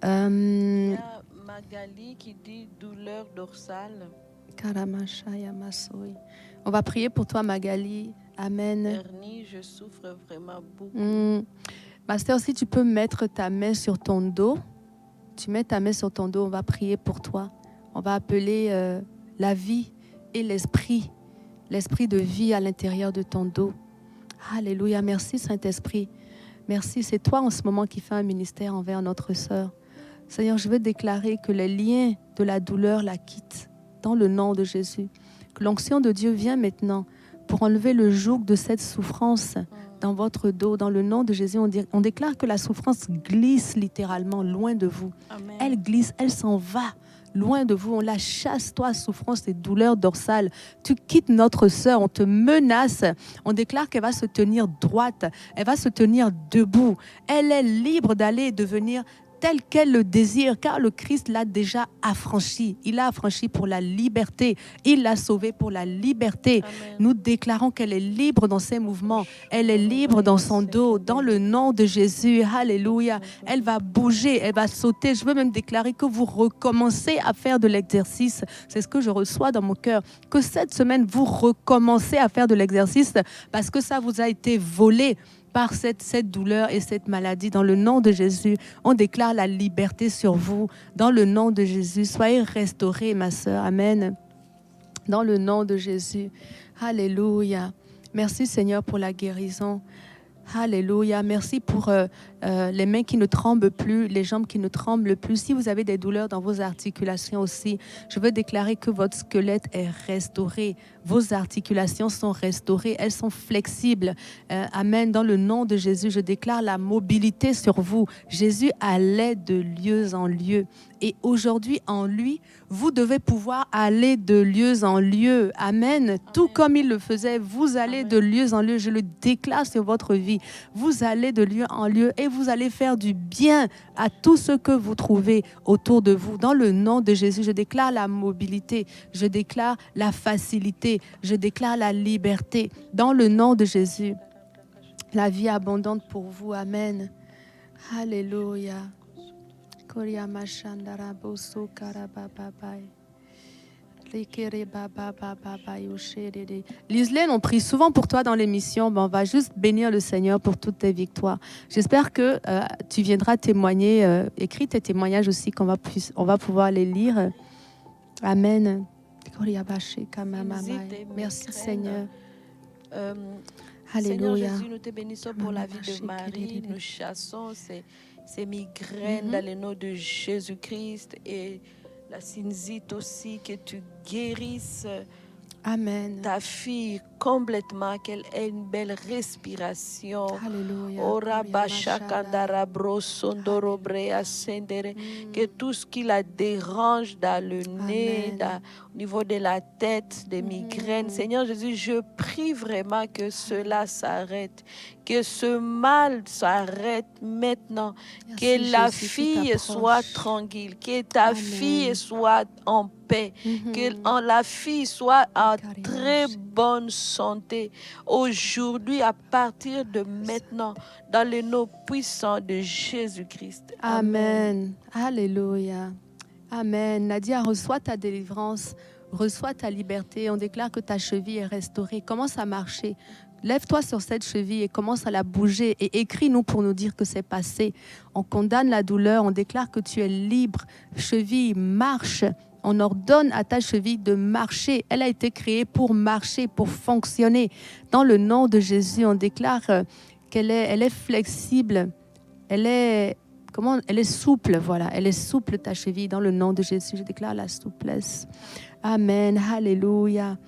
Il y a Magali qui dit douleur dorsale. On va prier pour toi, Magali. Amen. Ernie, je souffre vraiment beaucoup. Master, si tu peux mettre ta main sur ton dos, tu mets ta main sur ton dos, on va prier pour toi. On va appeler la vie et l'esprit de vie à l'intérieur de ton dos. Alléluia, merci Saint-Esprit. Merci, c'est toi en ce moment qui fais un ministère envers notre sœur. Seigneur, je veux déclarer que les liens de la douleur la quittent dans le nom de Jésus. Que l'onction de Dieu vient maintenant pour enlever le joug de cette souffrance dans votre dos. Dans le nom de Jésus, on déclare que la souffrance glisse littéralement loin de vous. Amen. Elle glisse, elle s'en va loin de vous. On la chasse, toi, souffrance et douleur dorsale. Tu quittes notre sœur, on te menace. On déclare qu'elle va se tenir droite, elle va se tenir debout. Elle est libre d'aller et de venir tel qu'elle le désire, car le Christ l'a déjà affranchi. Il l'a affranchi pour la liberté. Il l'a sauvée pour la liberté. Amen. Nous déclarons qu'elle est libre dans ses mouvements. Elle est libre dans son dos, dans le nom de Jésus. Alléluia. Elle va bouger, elle va sauter. Je veux même déclarer que vous recommencez à faire de l'exercice. C'est ce que je reçois dans mon cœur. Que cette semaine, vous recommencez à faire de l'exercice parce que ça vous a été volé par cette douleur et cette maladie. Dans le nom de Jésus, on déclare la liberté sur vous. Dans le nom de Jésus, soyez restaurés, ma sœur. Amen. Dans le nom de Jésus. Alléluia. Merci Seigneur pour la guérison. Alléluia. Merci pour les mains qui ne tremblent plus, les jambes qui ne tremblent plus. Si vous avez des douleurs dans vos articulations aussi, je veux déclarer que votre squelette est restauré. Vos articulations sont restaurées, elles sont flexibles. Amen. Dans le nom de Jésus, je déclare la mobilité sur vous. Jésus allait de lieu en lieu. Et aujourd'hui, en lui, vous devez pouvoir aller de lieu en lieu. Amen. Tout comme il le faisait, vous allez de lieu en lieu. Je le déclare sur votre vie. Vous allez de lieu en lieu et vous allez faire du bien à tout ce que vous trouvez autour de vous. Dans le nom de Jésus, je déclare la mobilité. Je déclare la facilité. Je déclare la liberté. Dans le nom de Jésus, la vie abondante pour vous. Amen. Alléluia. Lislaine, on prie souvent pour toi dans l'émission. On va juste bénir le Seigneur pour toutes tes victoires. J'espère que tu viendras témoigner. Écris tes témoignages aussi, on va pouvoir les lire. Amen. Merci Seigneur. Seigneur Alléluia. Jésus, nous te bénissons pour la vie de Marie. Nous chassons ces migraines dans le nom de Jésus-Christ et la sinusite aussi, que tu guérisses Amen. ta fille complètement, qu'elle ait une belle respiration. Alléluia. Ora bashakandara brosondoro brea sendere. Que tout ce qui la dérange dans le nez, au niveau de la tête, des migraines, Seigneur Jésus, je prie vraiment que cela s'arrête, que ce mal s'arrête maintenant, Merci, que la Jésus, fille tu soit t'approches. tranquille, que ta Amen. fille soit en paix, que la fille soit en très bonne santé. Aujourd'hui, à partir de maintenant, dans le nom puissant de Jésus-Christ. Amen. Alléluia. Amen. Nadia, reçois ta délivrance, reçois ta liberté. On déclare que ta cheville est restaurée. Commence à marcher. Lève-toi sur cette cheville et commence à la bouger et écris-nous pour nous dire que c'est passé. On condamne la douleur, on déclare que tu es libre. Cheville, marche. On ordonne à ta cheville de marcher. Elle a été créée pour marcher, pour fonctionner. Dans le nom de Jésus, on déclare qu'elle est flexible. Elle est souple, voilà. Elle est souple, ta cheville. Dans le nom de Jésus, je déclare la souplesse. Amen. Alléluia.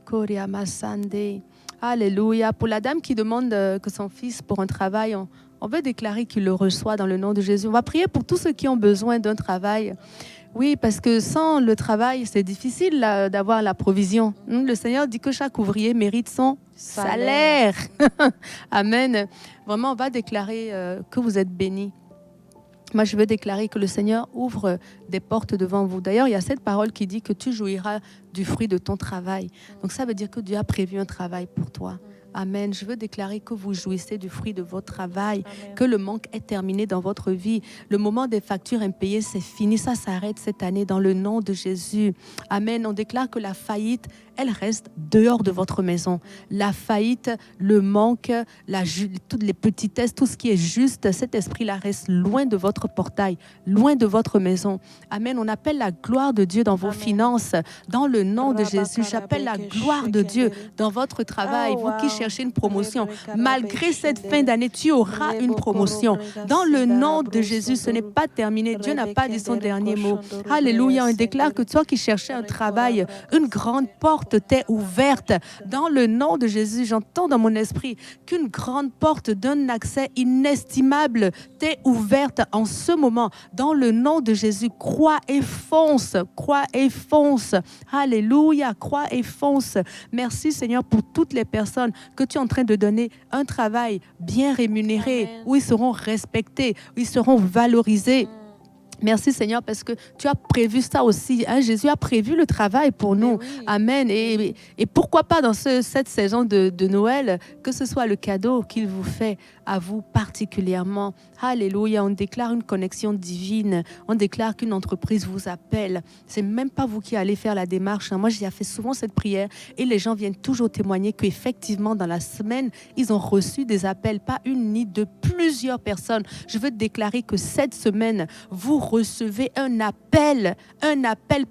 Koria Masande. Alléluia. Pour la dame qui demande que son fils pour un travail, on veut déclarer qu'il le reçoit dans le nom de Jésus. On va prier pour tous ceux qui ont besoin d'un travail. Oui, parce que sans le travail, c'est difficile d'avoir la provision. Le Seigneur dit que chaque ouvrier mérite son salaire. Amen. Vraiment, on va déclarer que vous êtes bénis. Moi, je veux déclarer que le Seigneur ouvre des portes devant vous. D'ailleurs, il y a cette parole qui dit que tu jouiras du fruit de ton travail. Donc, ça veut dire que Dieu a prévu un travail pour toi. Amen. Je veux déclarer que vous jouissez du fruit de votre travail, Amen. que le manque est terminé dans votre vie. Le moment des factures impayées, c'est fini. Ça s'arrête cette année dans le nom de Jésus. Amen. On déclare que la faillite, elle reste dehors de votre maison. La faillite, le manque, toutes les petitesses, tout ce qui est juste, cet esprit-là reste loin de votre portail, loin de votre maison. Amen. On appelle la gloire de Dieu dans vos Amen. finances. Dans le nom de Jésus, j'appelle la gloire de Dieu dans votre travail. Vous qui cherchez une promotion, malgré cette fin d'année, tu auras une promotion. Dans le nom de Jésus, ce n'est pas terminé. Dieu n'a pas dit son dernier mot. Alléluia. On déclare que toi qui cherchais un travail, une grande porte t'est ouverte. Dans le nom de Jésus, j'entends dans mon esprit qu'une grande porte d'un accès inestimable t'est ouverte en ce moment. Dans le nom de Jésus, crois et fonce. Crois et fonce. Alléluia. Crois et fonce. Merci Seigneur pour toutes les personnes que tu es en train de donner un travail bien rémunéré, Amen. où ils seront respectés, où ils seront valorisés. Merci Seigneur parce que tu as prévu ça aussi. Hein? Jésus a prévu le travail pour nous. oui. Amen. Et pourquoi pas dans cette saison de Noël, que ce soit le cadeau qu'il vous fait à vous particulièrement. Alléluia. On déclare une connexion divine. On déclare qu'une entreprise vous appelle. C'est même pas vous qui allez faire la démarche. Hein. Moi, j'ai fait souvent cette prière et les gens viennent toujours témoigner qu'effectivement, dans la semaine, ils ont reçu des appels, pas une ni deux, plusieurs personnes. Je veux déclarer que cette semaine, vous recevez un appel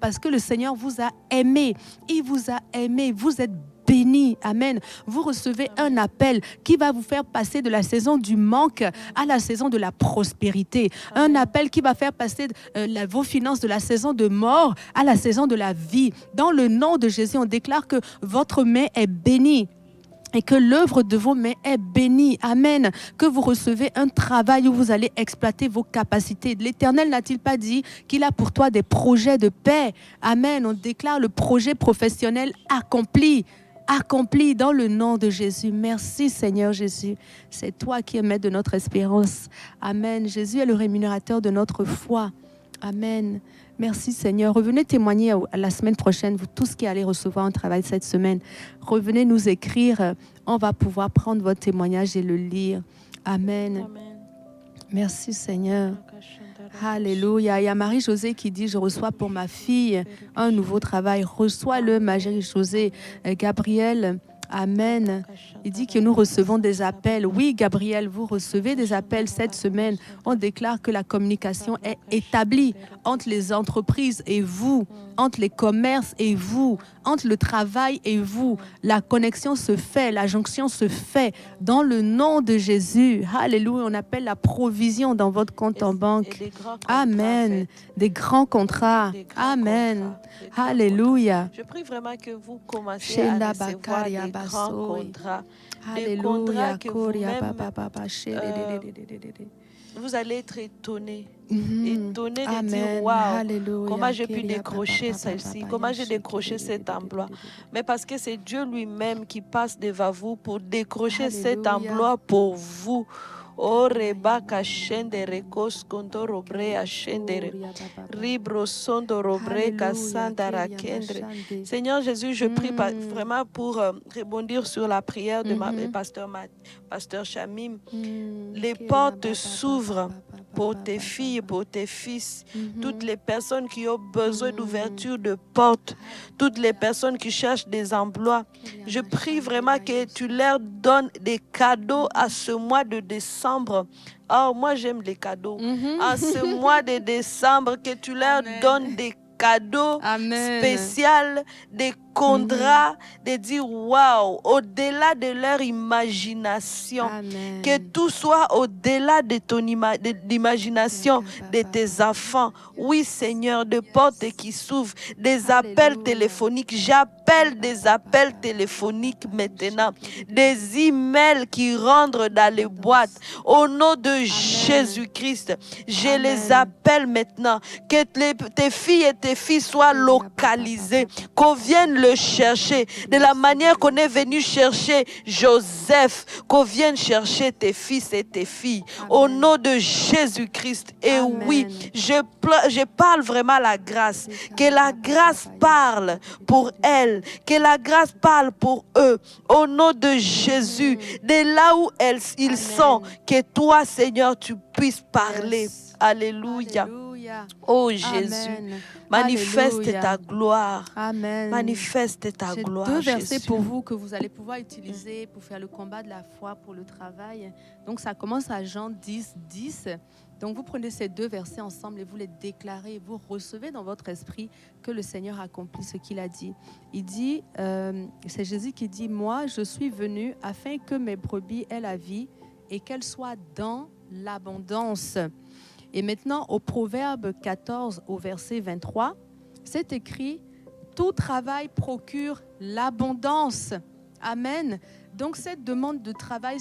parce que le Seigneur vous a aimé. Il vous a aimé. Vous êtes béni. Amen. Vous recevez un appel qui va vous faire passer de la saison du manque à la saison de la prospérité. Un appel qui va faire passer vos finances de la saison de mort à la saison de la vie. Dans le nom de Jésus, on déclare que votre main est bénie. Et que l'œuvre de vos mains est bénie. Amen. Que vous recevez un travail où vous allez exploiter vos capacités. L'Éternel n'a-t-il pas dit qu'il a pour toi des projets de paix? Amen. On déclare le projet professionnel accompli. Accompli dans le nom de Jésus. Merci Seigneur Jésus. C'est toi qui es maître de notre espérance. Amen. Jésus est le rémunérateur de notre foi. Amen. Merci Seigneur. Revenez témoigner la semaine prochaine, vous tous qui allez recevoir un travail cette semaine. Revenez nous écrire. On va pouvoir prendre votre témoignage et le lire. Amen. Amen. Merci Seigneur. Alléluia. Il y a Marie-Josée qui dit, je reçois pour ma fille un nouveau travail. Reçois-le, Marie-Josée. Gabriel, amen. Il dit que nous recevons des appels. Oui, Gabriel, vous recevez des appels cette semaine. On déclare que la communication est établie entre les entreprises et vous, entre les commerces et vous, entre le travail et vous. La connexion se fait, la jonction se fait dans le nom de Jésus. Alléluia. On appelle la provision dans votre compte en banque. Et des grands contrats, Amen. en fait. Des grands contrats. Des grands Amen. contrats, des grands Alléluia. contrats. Je prie vraiment que vous commencez Shela à recevoir Bakaria des grands Basoi. contrats. Des Alléluia. contrats que Koria vous-même, Baba Baba Shele de de. vous allez être étonnés. Mhm. Étonnés de Amen. dire, waouh, Alléluia. comment j'ai pu Keria décrocher Baba Baba celle-ci, Baba comment j'ai Yashe décroché de cet emploi. de. Mais parce que c'est Dieu lui-même qui passe devant vous pour décrocher cet Alléluia. emploi pour vous. Oh, Rebecca Shende Rekos Kondo Robre Ashendere. Koria Baba Baba. Ribro Sondo Robre Alléluia. Kassandara Keria Kendre. Mashande. Seigneur Jésus, je prie vraiment pour rebondir sur la prière de Mhm. pasteur Shamim. Mm, Les Keria portes Baba s'ouvrent Baba pour Baba tes Baba filles, Baba. pour tes fils, Mhm. toutes les personnes qui ont besoin d'ouverture de portes, toutes les personnes qui cherchent des emplois. Je prie vraiment que tu leur donnes des cadeaux à ce mois de décembre. Oh, moi j'aime les cadeaux. Mhm. En ce mois de décembre, que tu leur Amen. donnes des cadeaux Amen. spéciaux, des contrat, de dire waouh, au-delà de leur imagination. Amen. Que tout soit au-delà de ton l'imagination de tes enfants. Oui, Seigneur, de portes qui s'ouvrent, des appels Alléluia. téléphoniques. J'appelle des appels téléphoniques maintenant, des emails qui rentrent dans les boîtes. Au nom de Jésus-Christ, je les appelle maintenant. Que tes filles et tes filles soient localisées, qu'on vienne le chercher de la manière qu'on est venu chercher Joseph, qu'on vienne chercher tes fils et tes filles. Au nom de Jésus-Christ. Et Amen. oui, je parle vraiment à la grâce. Que la grâce parle pour elles, que la grâce parle pour eux. Au nom de Jésus, de là où ils sont, que toi, Seigneur, tu puisses parler. Yes. Alléluia. Alléluia. Oh Jésus, Amen. manifeste Alléluia. ta gloire. Amen. Manifeste ta J'ai gloire. 2 versets Jésus. pour vous que vous allez pouvoir utiliser pour faire le combat de la foi pour le travail. Donc ça commence à Jean 10, 10. Donc vous prenez ces 2 versets ensemble et vous les déclarez. Vous recevez dans votre esprit que le Seigneur accomplit ce qu'il a dit. Il dit, c'est Jésus qui dit, moi je suis venu afin que mes brebis aient la vie et qu'elles soient dans l'abondance. Et maintenant au Proverbe 14 au verset 23, c'est écrit, tout travail procure l'abondance. Amen. Donc cette demande de travail,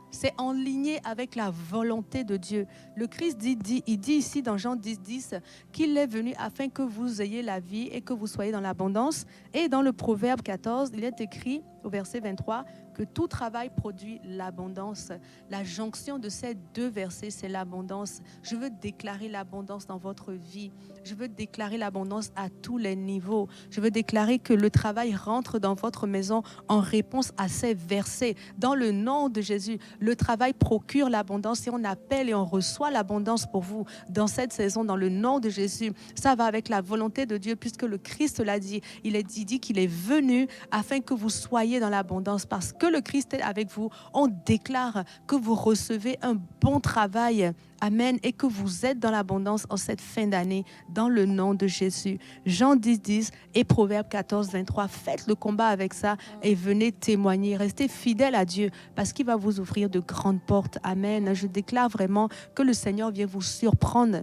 c'est en ligne avec la volonté de Dieu. Le Christ il dit ici dans Jean 10, 10 qu'il est venu afin que vous ayez la vie et que vous soyez dans l'abondance. Et dans le Proverbe 14, il est écrit au verset 23 que tout travail produit l'abondance. La jonction de ces 2 versets, c'est l'abondance. Je veux déclarer l'abondance dans votre vie. Je veux déclarer l'abondance à tous les niveaux. Je veux déclarer que le travail rentre dans votre maison en réponse à ces versets. Dans le nom de Jésus, le travail procure l'abondance et on appelle et on reçoit l'abondance pour vous dans cette saison, dans le nom de Jésus. Ça va avec la volonté de Dieu puisque le Christ l'a dit. Il dit qu'il est venu afin que vous soyez dans l'abondance. Parce que le Christ est avec vous, on déclare que vous recevez un bon travail. Amen. Et que vous êtes dans l'abondance en cette fin d'année, dans le nom de Jésus. Jean 10, 10 et Proverbe 14, 23. Faites le combat avec ça et venez témoigner. Restez fidèles à Dieu parce qu'il va vous ouvrir de grandes portes. Amen. Je déclare vraiment que le Seigneur vient vous surprendre.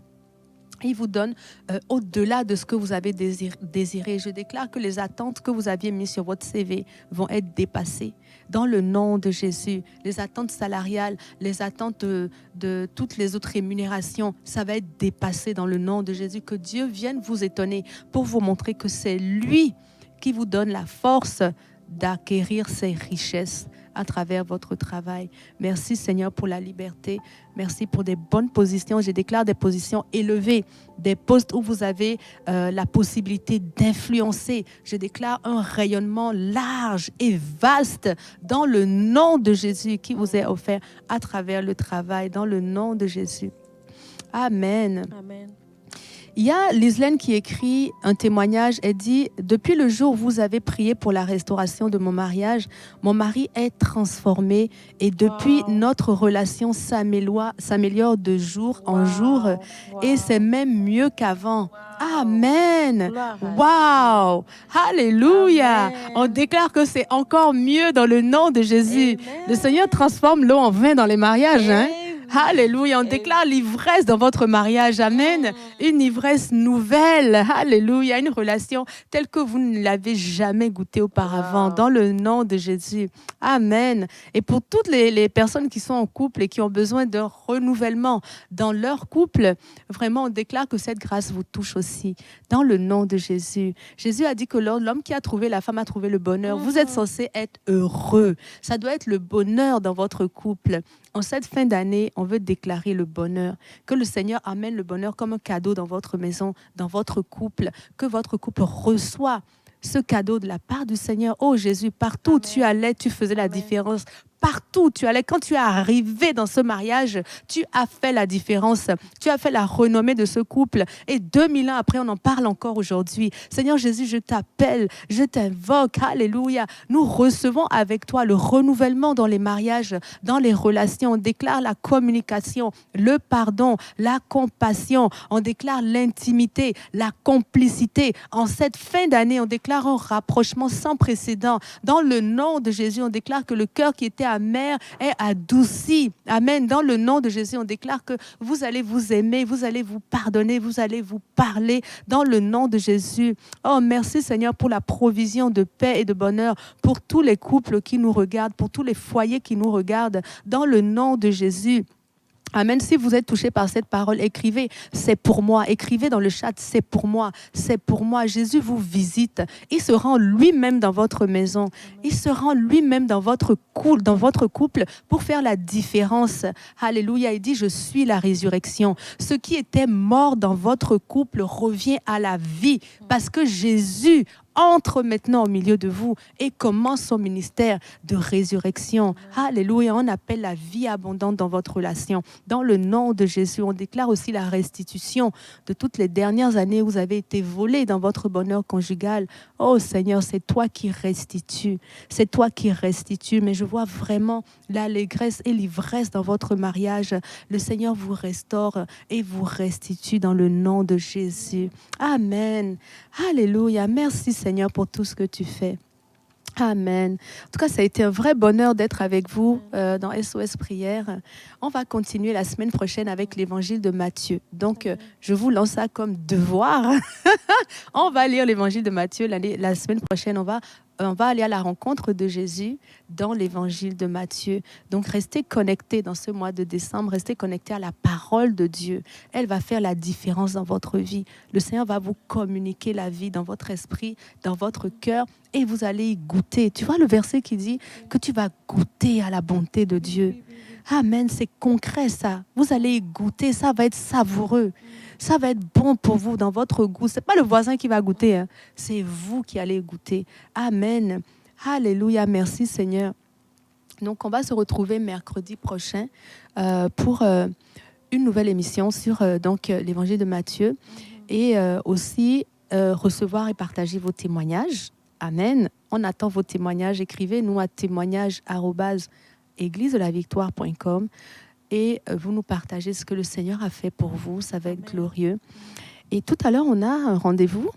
Il vous donne au-delà de ce que vous avez désiré. Je déclare que les attentes que vous aviez mises sur votre CV vont être dépassées. Dans le nom de Jésus, les attentes salariales, les attentes de toutes les autres rémunérations, ça va être dépassé dans le nom de Jésus. Que Dieu vienne vous étonner pour vous montrer que c'est lui qui vous donne la force d'acquérir ces richesses à travers votre travail. Merci Seigneur pour la liberté. Merci pour des bonnes positions. Je déclare des positions élevées, des postes où vous avez la possibilité d'influencer. Je déclare un rayonnement large et vaste dans le nom de Jésus qui vous est offert à travers le travail, dans le nom de Jésus. Amen. Amen. Il y a Lislaine qui écrit un témoignage. Elle dit « Depuis le jour où vous avez prié pour la restauration de mon mariage, mon mari est transformé et depuis, notre relation s'améliore de jour en jour et c'est même mieux qu'avant. » Amen. Wow. Alléluia. Amen. On déclare que c'est encore mieux dans le nom de Jésus. Amen. Le Seigneur transforme l'eau en vin dans les mariages. Hein? Alléluia. On Amen. déclare l'ivresse dans votre mariage. Amen. Une ivresse nouvelle. Alléluia. Une relation telle que vous ne l'avez jamais goûtée auparavant. Wow. Dans le nom de Jésus. Amen. Et pour toutes les personnes qui sont en couple et qui ont besoin d'un renouvellement dans leur couple, vraiment, on déclare que cette grâce vous touche aussi. Dans le nom de Jésus. Jésus a dit que l'homme qui a trouvé la femme a trouvé le bonheur. Vous êtes censés être heureux. Ça doit être le bonheur dans votre couple. En cette fin d'année, on veut déclarer le bonheur. Que le Seigneur amène le bonheur comme un cadeau dans votre maison, dans votre couple. Que votre couple reçoit ce cadeau de la part du Seigneur. Oh Jésus, partout où tu allais, tu faisais la différence. partout où tu allais, quand tu es arrivé dans ce mariage, tu as fait la différence. Tu as fait la renommée de ce couple. Et 2000 ans après, on en parle encore aujourd'hui. Seigneur Jésus, je t'appelle, je t'invoque. Alléluia. Nous recevons avec toi le renouvellement dans les mariages, dans les relations. On déclare la communication, le pardon, la compassion. On déclare l'intimité, la complicité. En cette fin d'année, on déclare un rapprochement sans précédent. Dans le nom de Jésus, on déclare que le cœur qui était amer est adouci. Amen. Dans le nom de Jésus, on déclare que vous allez vous aimer, vous allez vous pardonner, vous allez vous parler dans le nom de Jésus. Oh, merci Seigneur pour la provision de paix et de bonheur pour tous les couples qui nous regardent, pour tous les foyers qui nous regardent, dans le nom de Jésus. Amen. Si vous êtes touché par cette parole, écrivez, c'est pour moi. Écrivez dans le chat, c'est pour moi. C'est pour moi. Jésus vous visite. Il se rend lui-même dans votre maison. Il se rend lui-même dans votre couple pour faire la différence. Alléluia. Il dit, je suis la résurrection. Ce qui était mort dans votre couple revient à la vie parce que Jésus entre maintenant au milieu de vous et commence son ministère de résurrection. Alléluia, on appelle la vie abondante dans votre relation. Dans le nom de Jésus, on déclare aussi la restitution de toutes les dernières années où vous avez été volés dans votre bonheur conjugal. Oh Seigneur, c'est toi qui restitues. C'est toi qui restitues. Mais je vois vraiment l'allégresse et l'ivresse dans votre mariage. Le Seigneur vous restaure et vous restitue dans le nom de Jésus. Amen. Alléluia. Merci Seigneur pour tout ce que tu fais. Amen. En tout cas, ça a été un vrai bonheur d'être avec vous dans SOS Prière. On va continuer la semaine prochaine avec l'évangile de Matthieu. Donc, je vous lance ça comme devoir. On va lire l'évangile de Matthieu la semaine prochaine. On va aller à la rencontre de Jésus dans l'évangile de Matthieu. Donc, restez connectés dans ce mois de décembre. Restez connectés à la parole de Dieu. Elle va faire la différence dans votre vie. Le Seigneur va vous communiquer la vie dans votre esprit, dans votre cœur, et vous allez y goûter. Tu vois le verset qui dit que tu vas goûter à la bonté de Dieu. Amen, c'est concret ça. Vous allez y goûter, ça va être savoureux. Ça va être bon pour vous dans votre goût. Ce n'est pas le voisin qui va goûter, hein. C'est vous qui allez goûter. Amen. Alléluia, merci Seigneur. Donc, on va se retrouver mercredi prochain pour une nouvelle émission sur l'évangile de Matthieu et aussi recevoir et partager vos témoignages. Amen. On attend vos témoignages. Écrivez-nous à témoignage@églisedelavictoire.com et vous nous partagez ce que le Seigneur a fait pour vous. Ça va être glorieux. Et tout à l'heure, on a un rendez-vous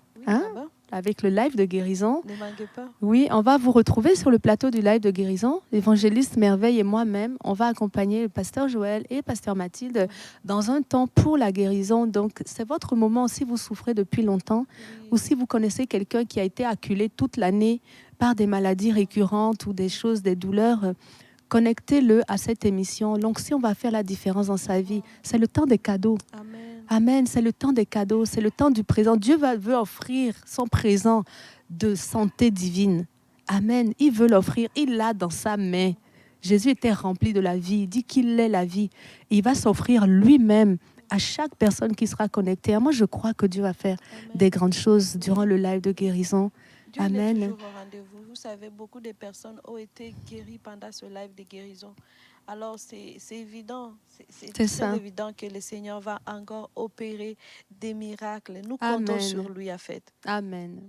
avec le live de guérison. Ne manquez pas. Oui, on va vous retrouver sur le plateau du live de guérison. L'évangéliste Merveille et moi-même, on va accompagner le pasteur Joël et le pasteur Mathilde dans un temps pour la guérison. Donc, c'est votre moment si vous souffrez depuis longtemps ou si vous connaissez quelqu'un qui a été acculé toute l'année par des maladies récurrentes ou des choses, des douleurs. Connectez-le à cette émission. L'onction va faire la différence dans sa vie. C'est le temps des cadeaux. Amen. Amen. C'est le temps des cadeaux. C'est le temps du présent. Dieu veut offrir son présent de santé divine. Amen. Il veut l'offrir. Il l'a dans sa main. Jésus était rempli de la vie. Il dit qu'il est la vie. Il va s'offrir lui-même à chaque personne qui sera connectée. Moi, je crois que Dieu va faire des grandes choses durant le live de guérison. Dieu Amen. est toujours au rendez-vous. Vous savez, beaucoup de personnes ont été guéries pendant ce live de guérison. Alors, c'est évident, c'est très évident que le Seigneur va encore opérer des miracles. Nous comptons sur lui, en fait. Amen.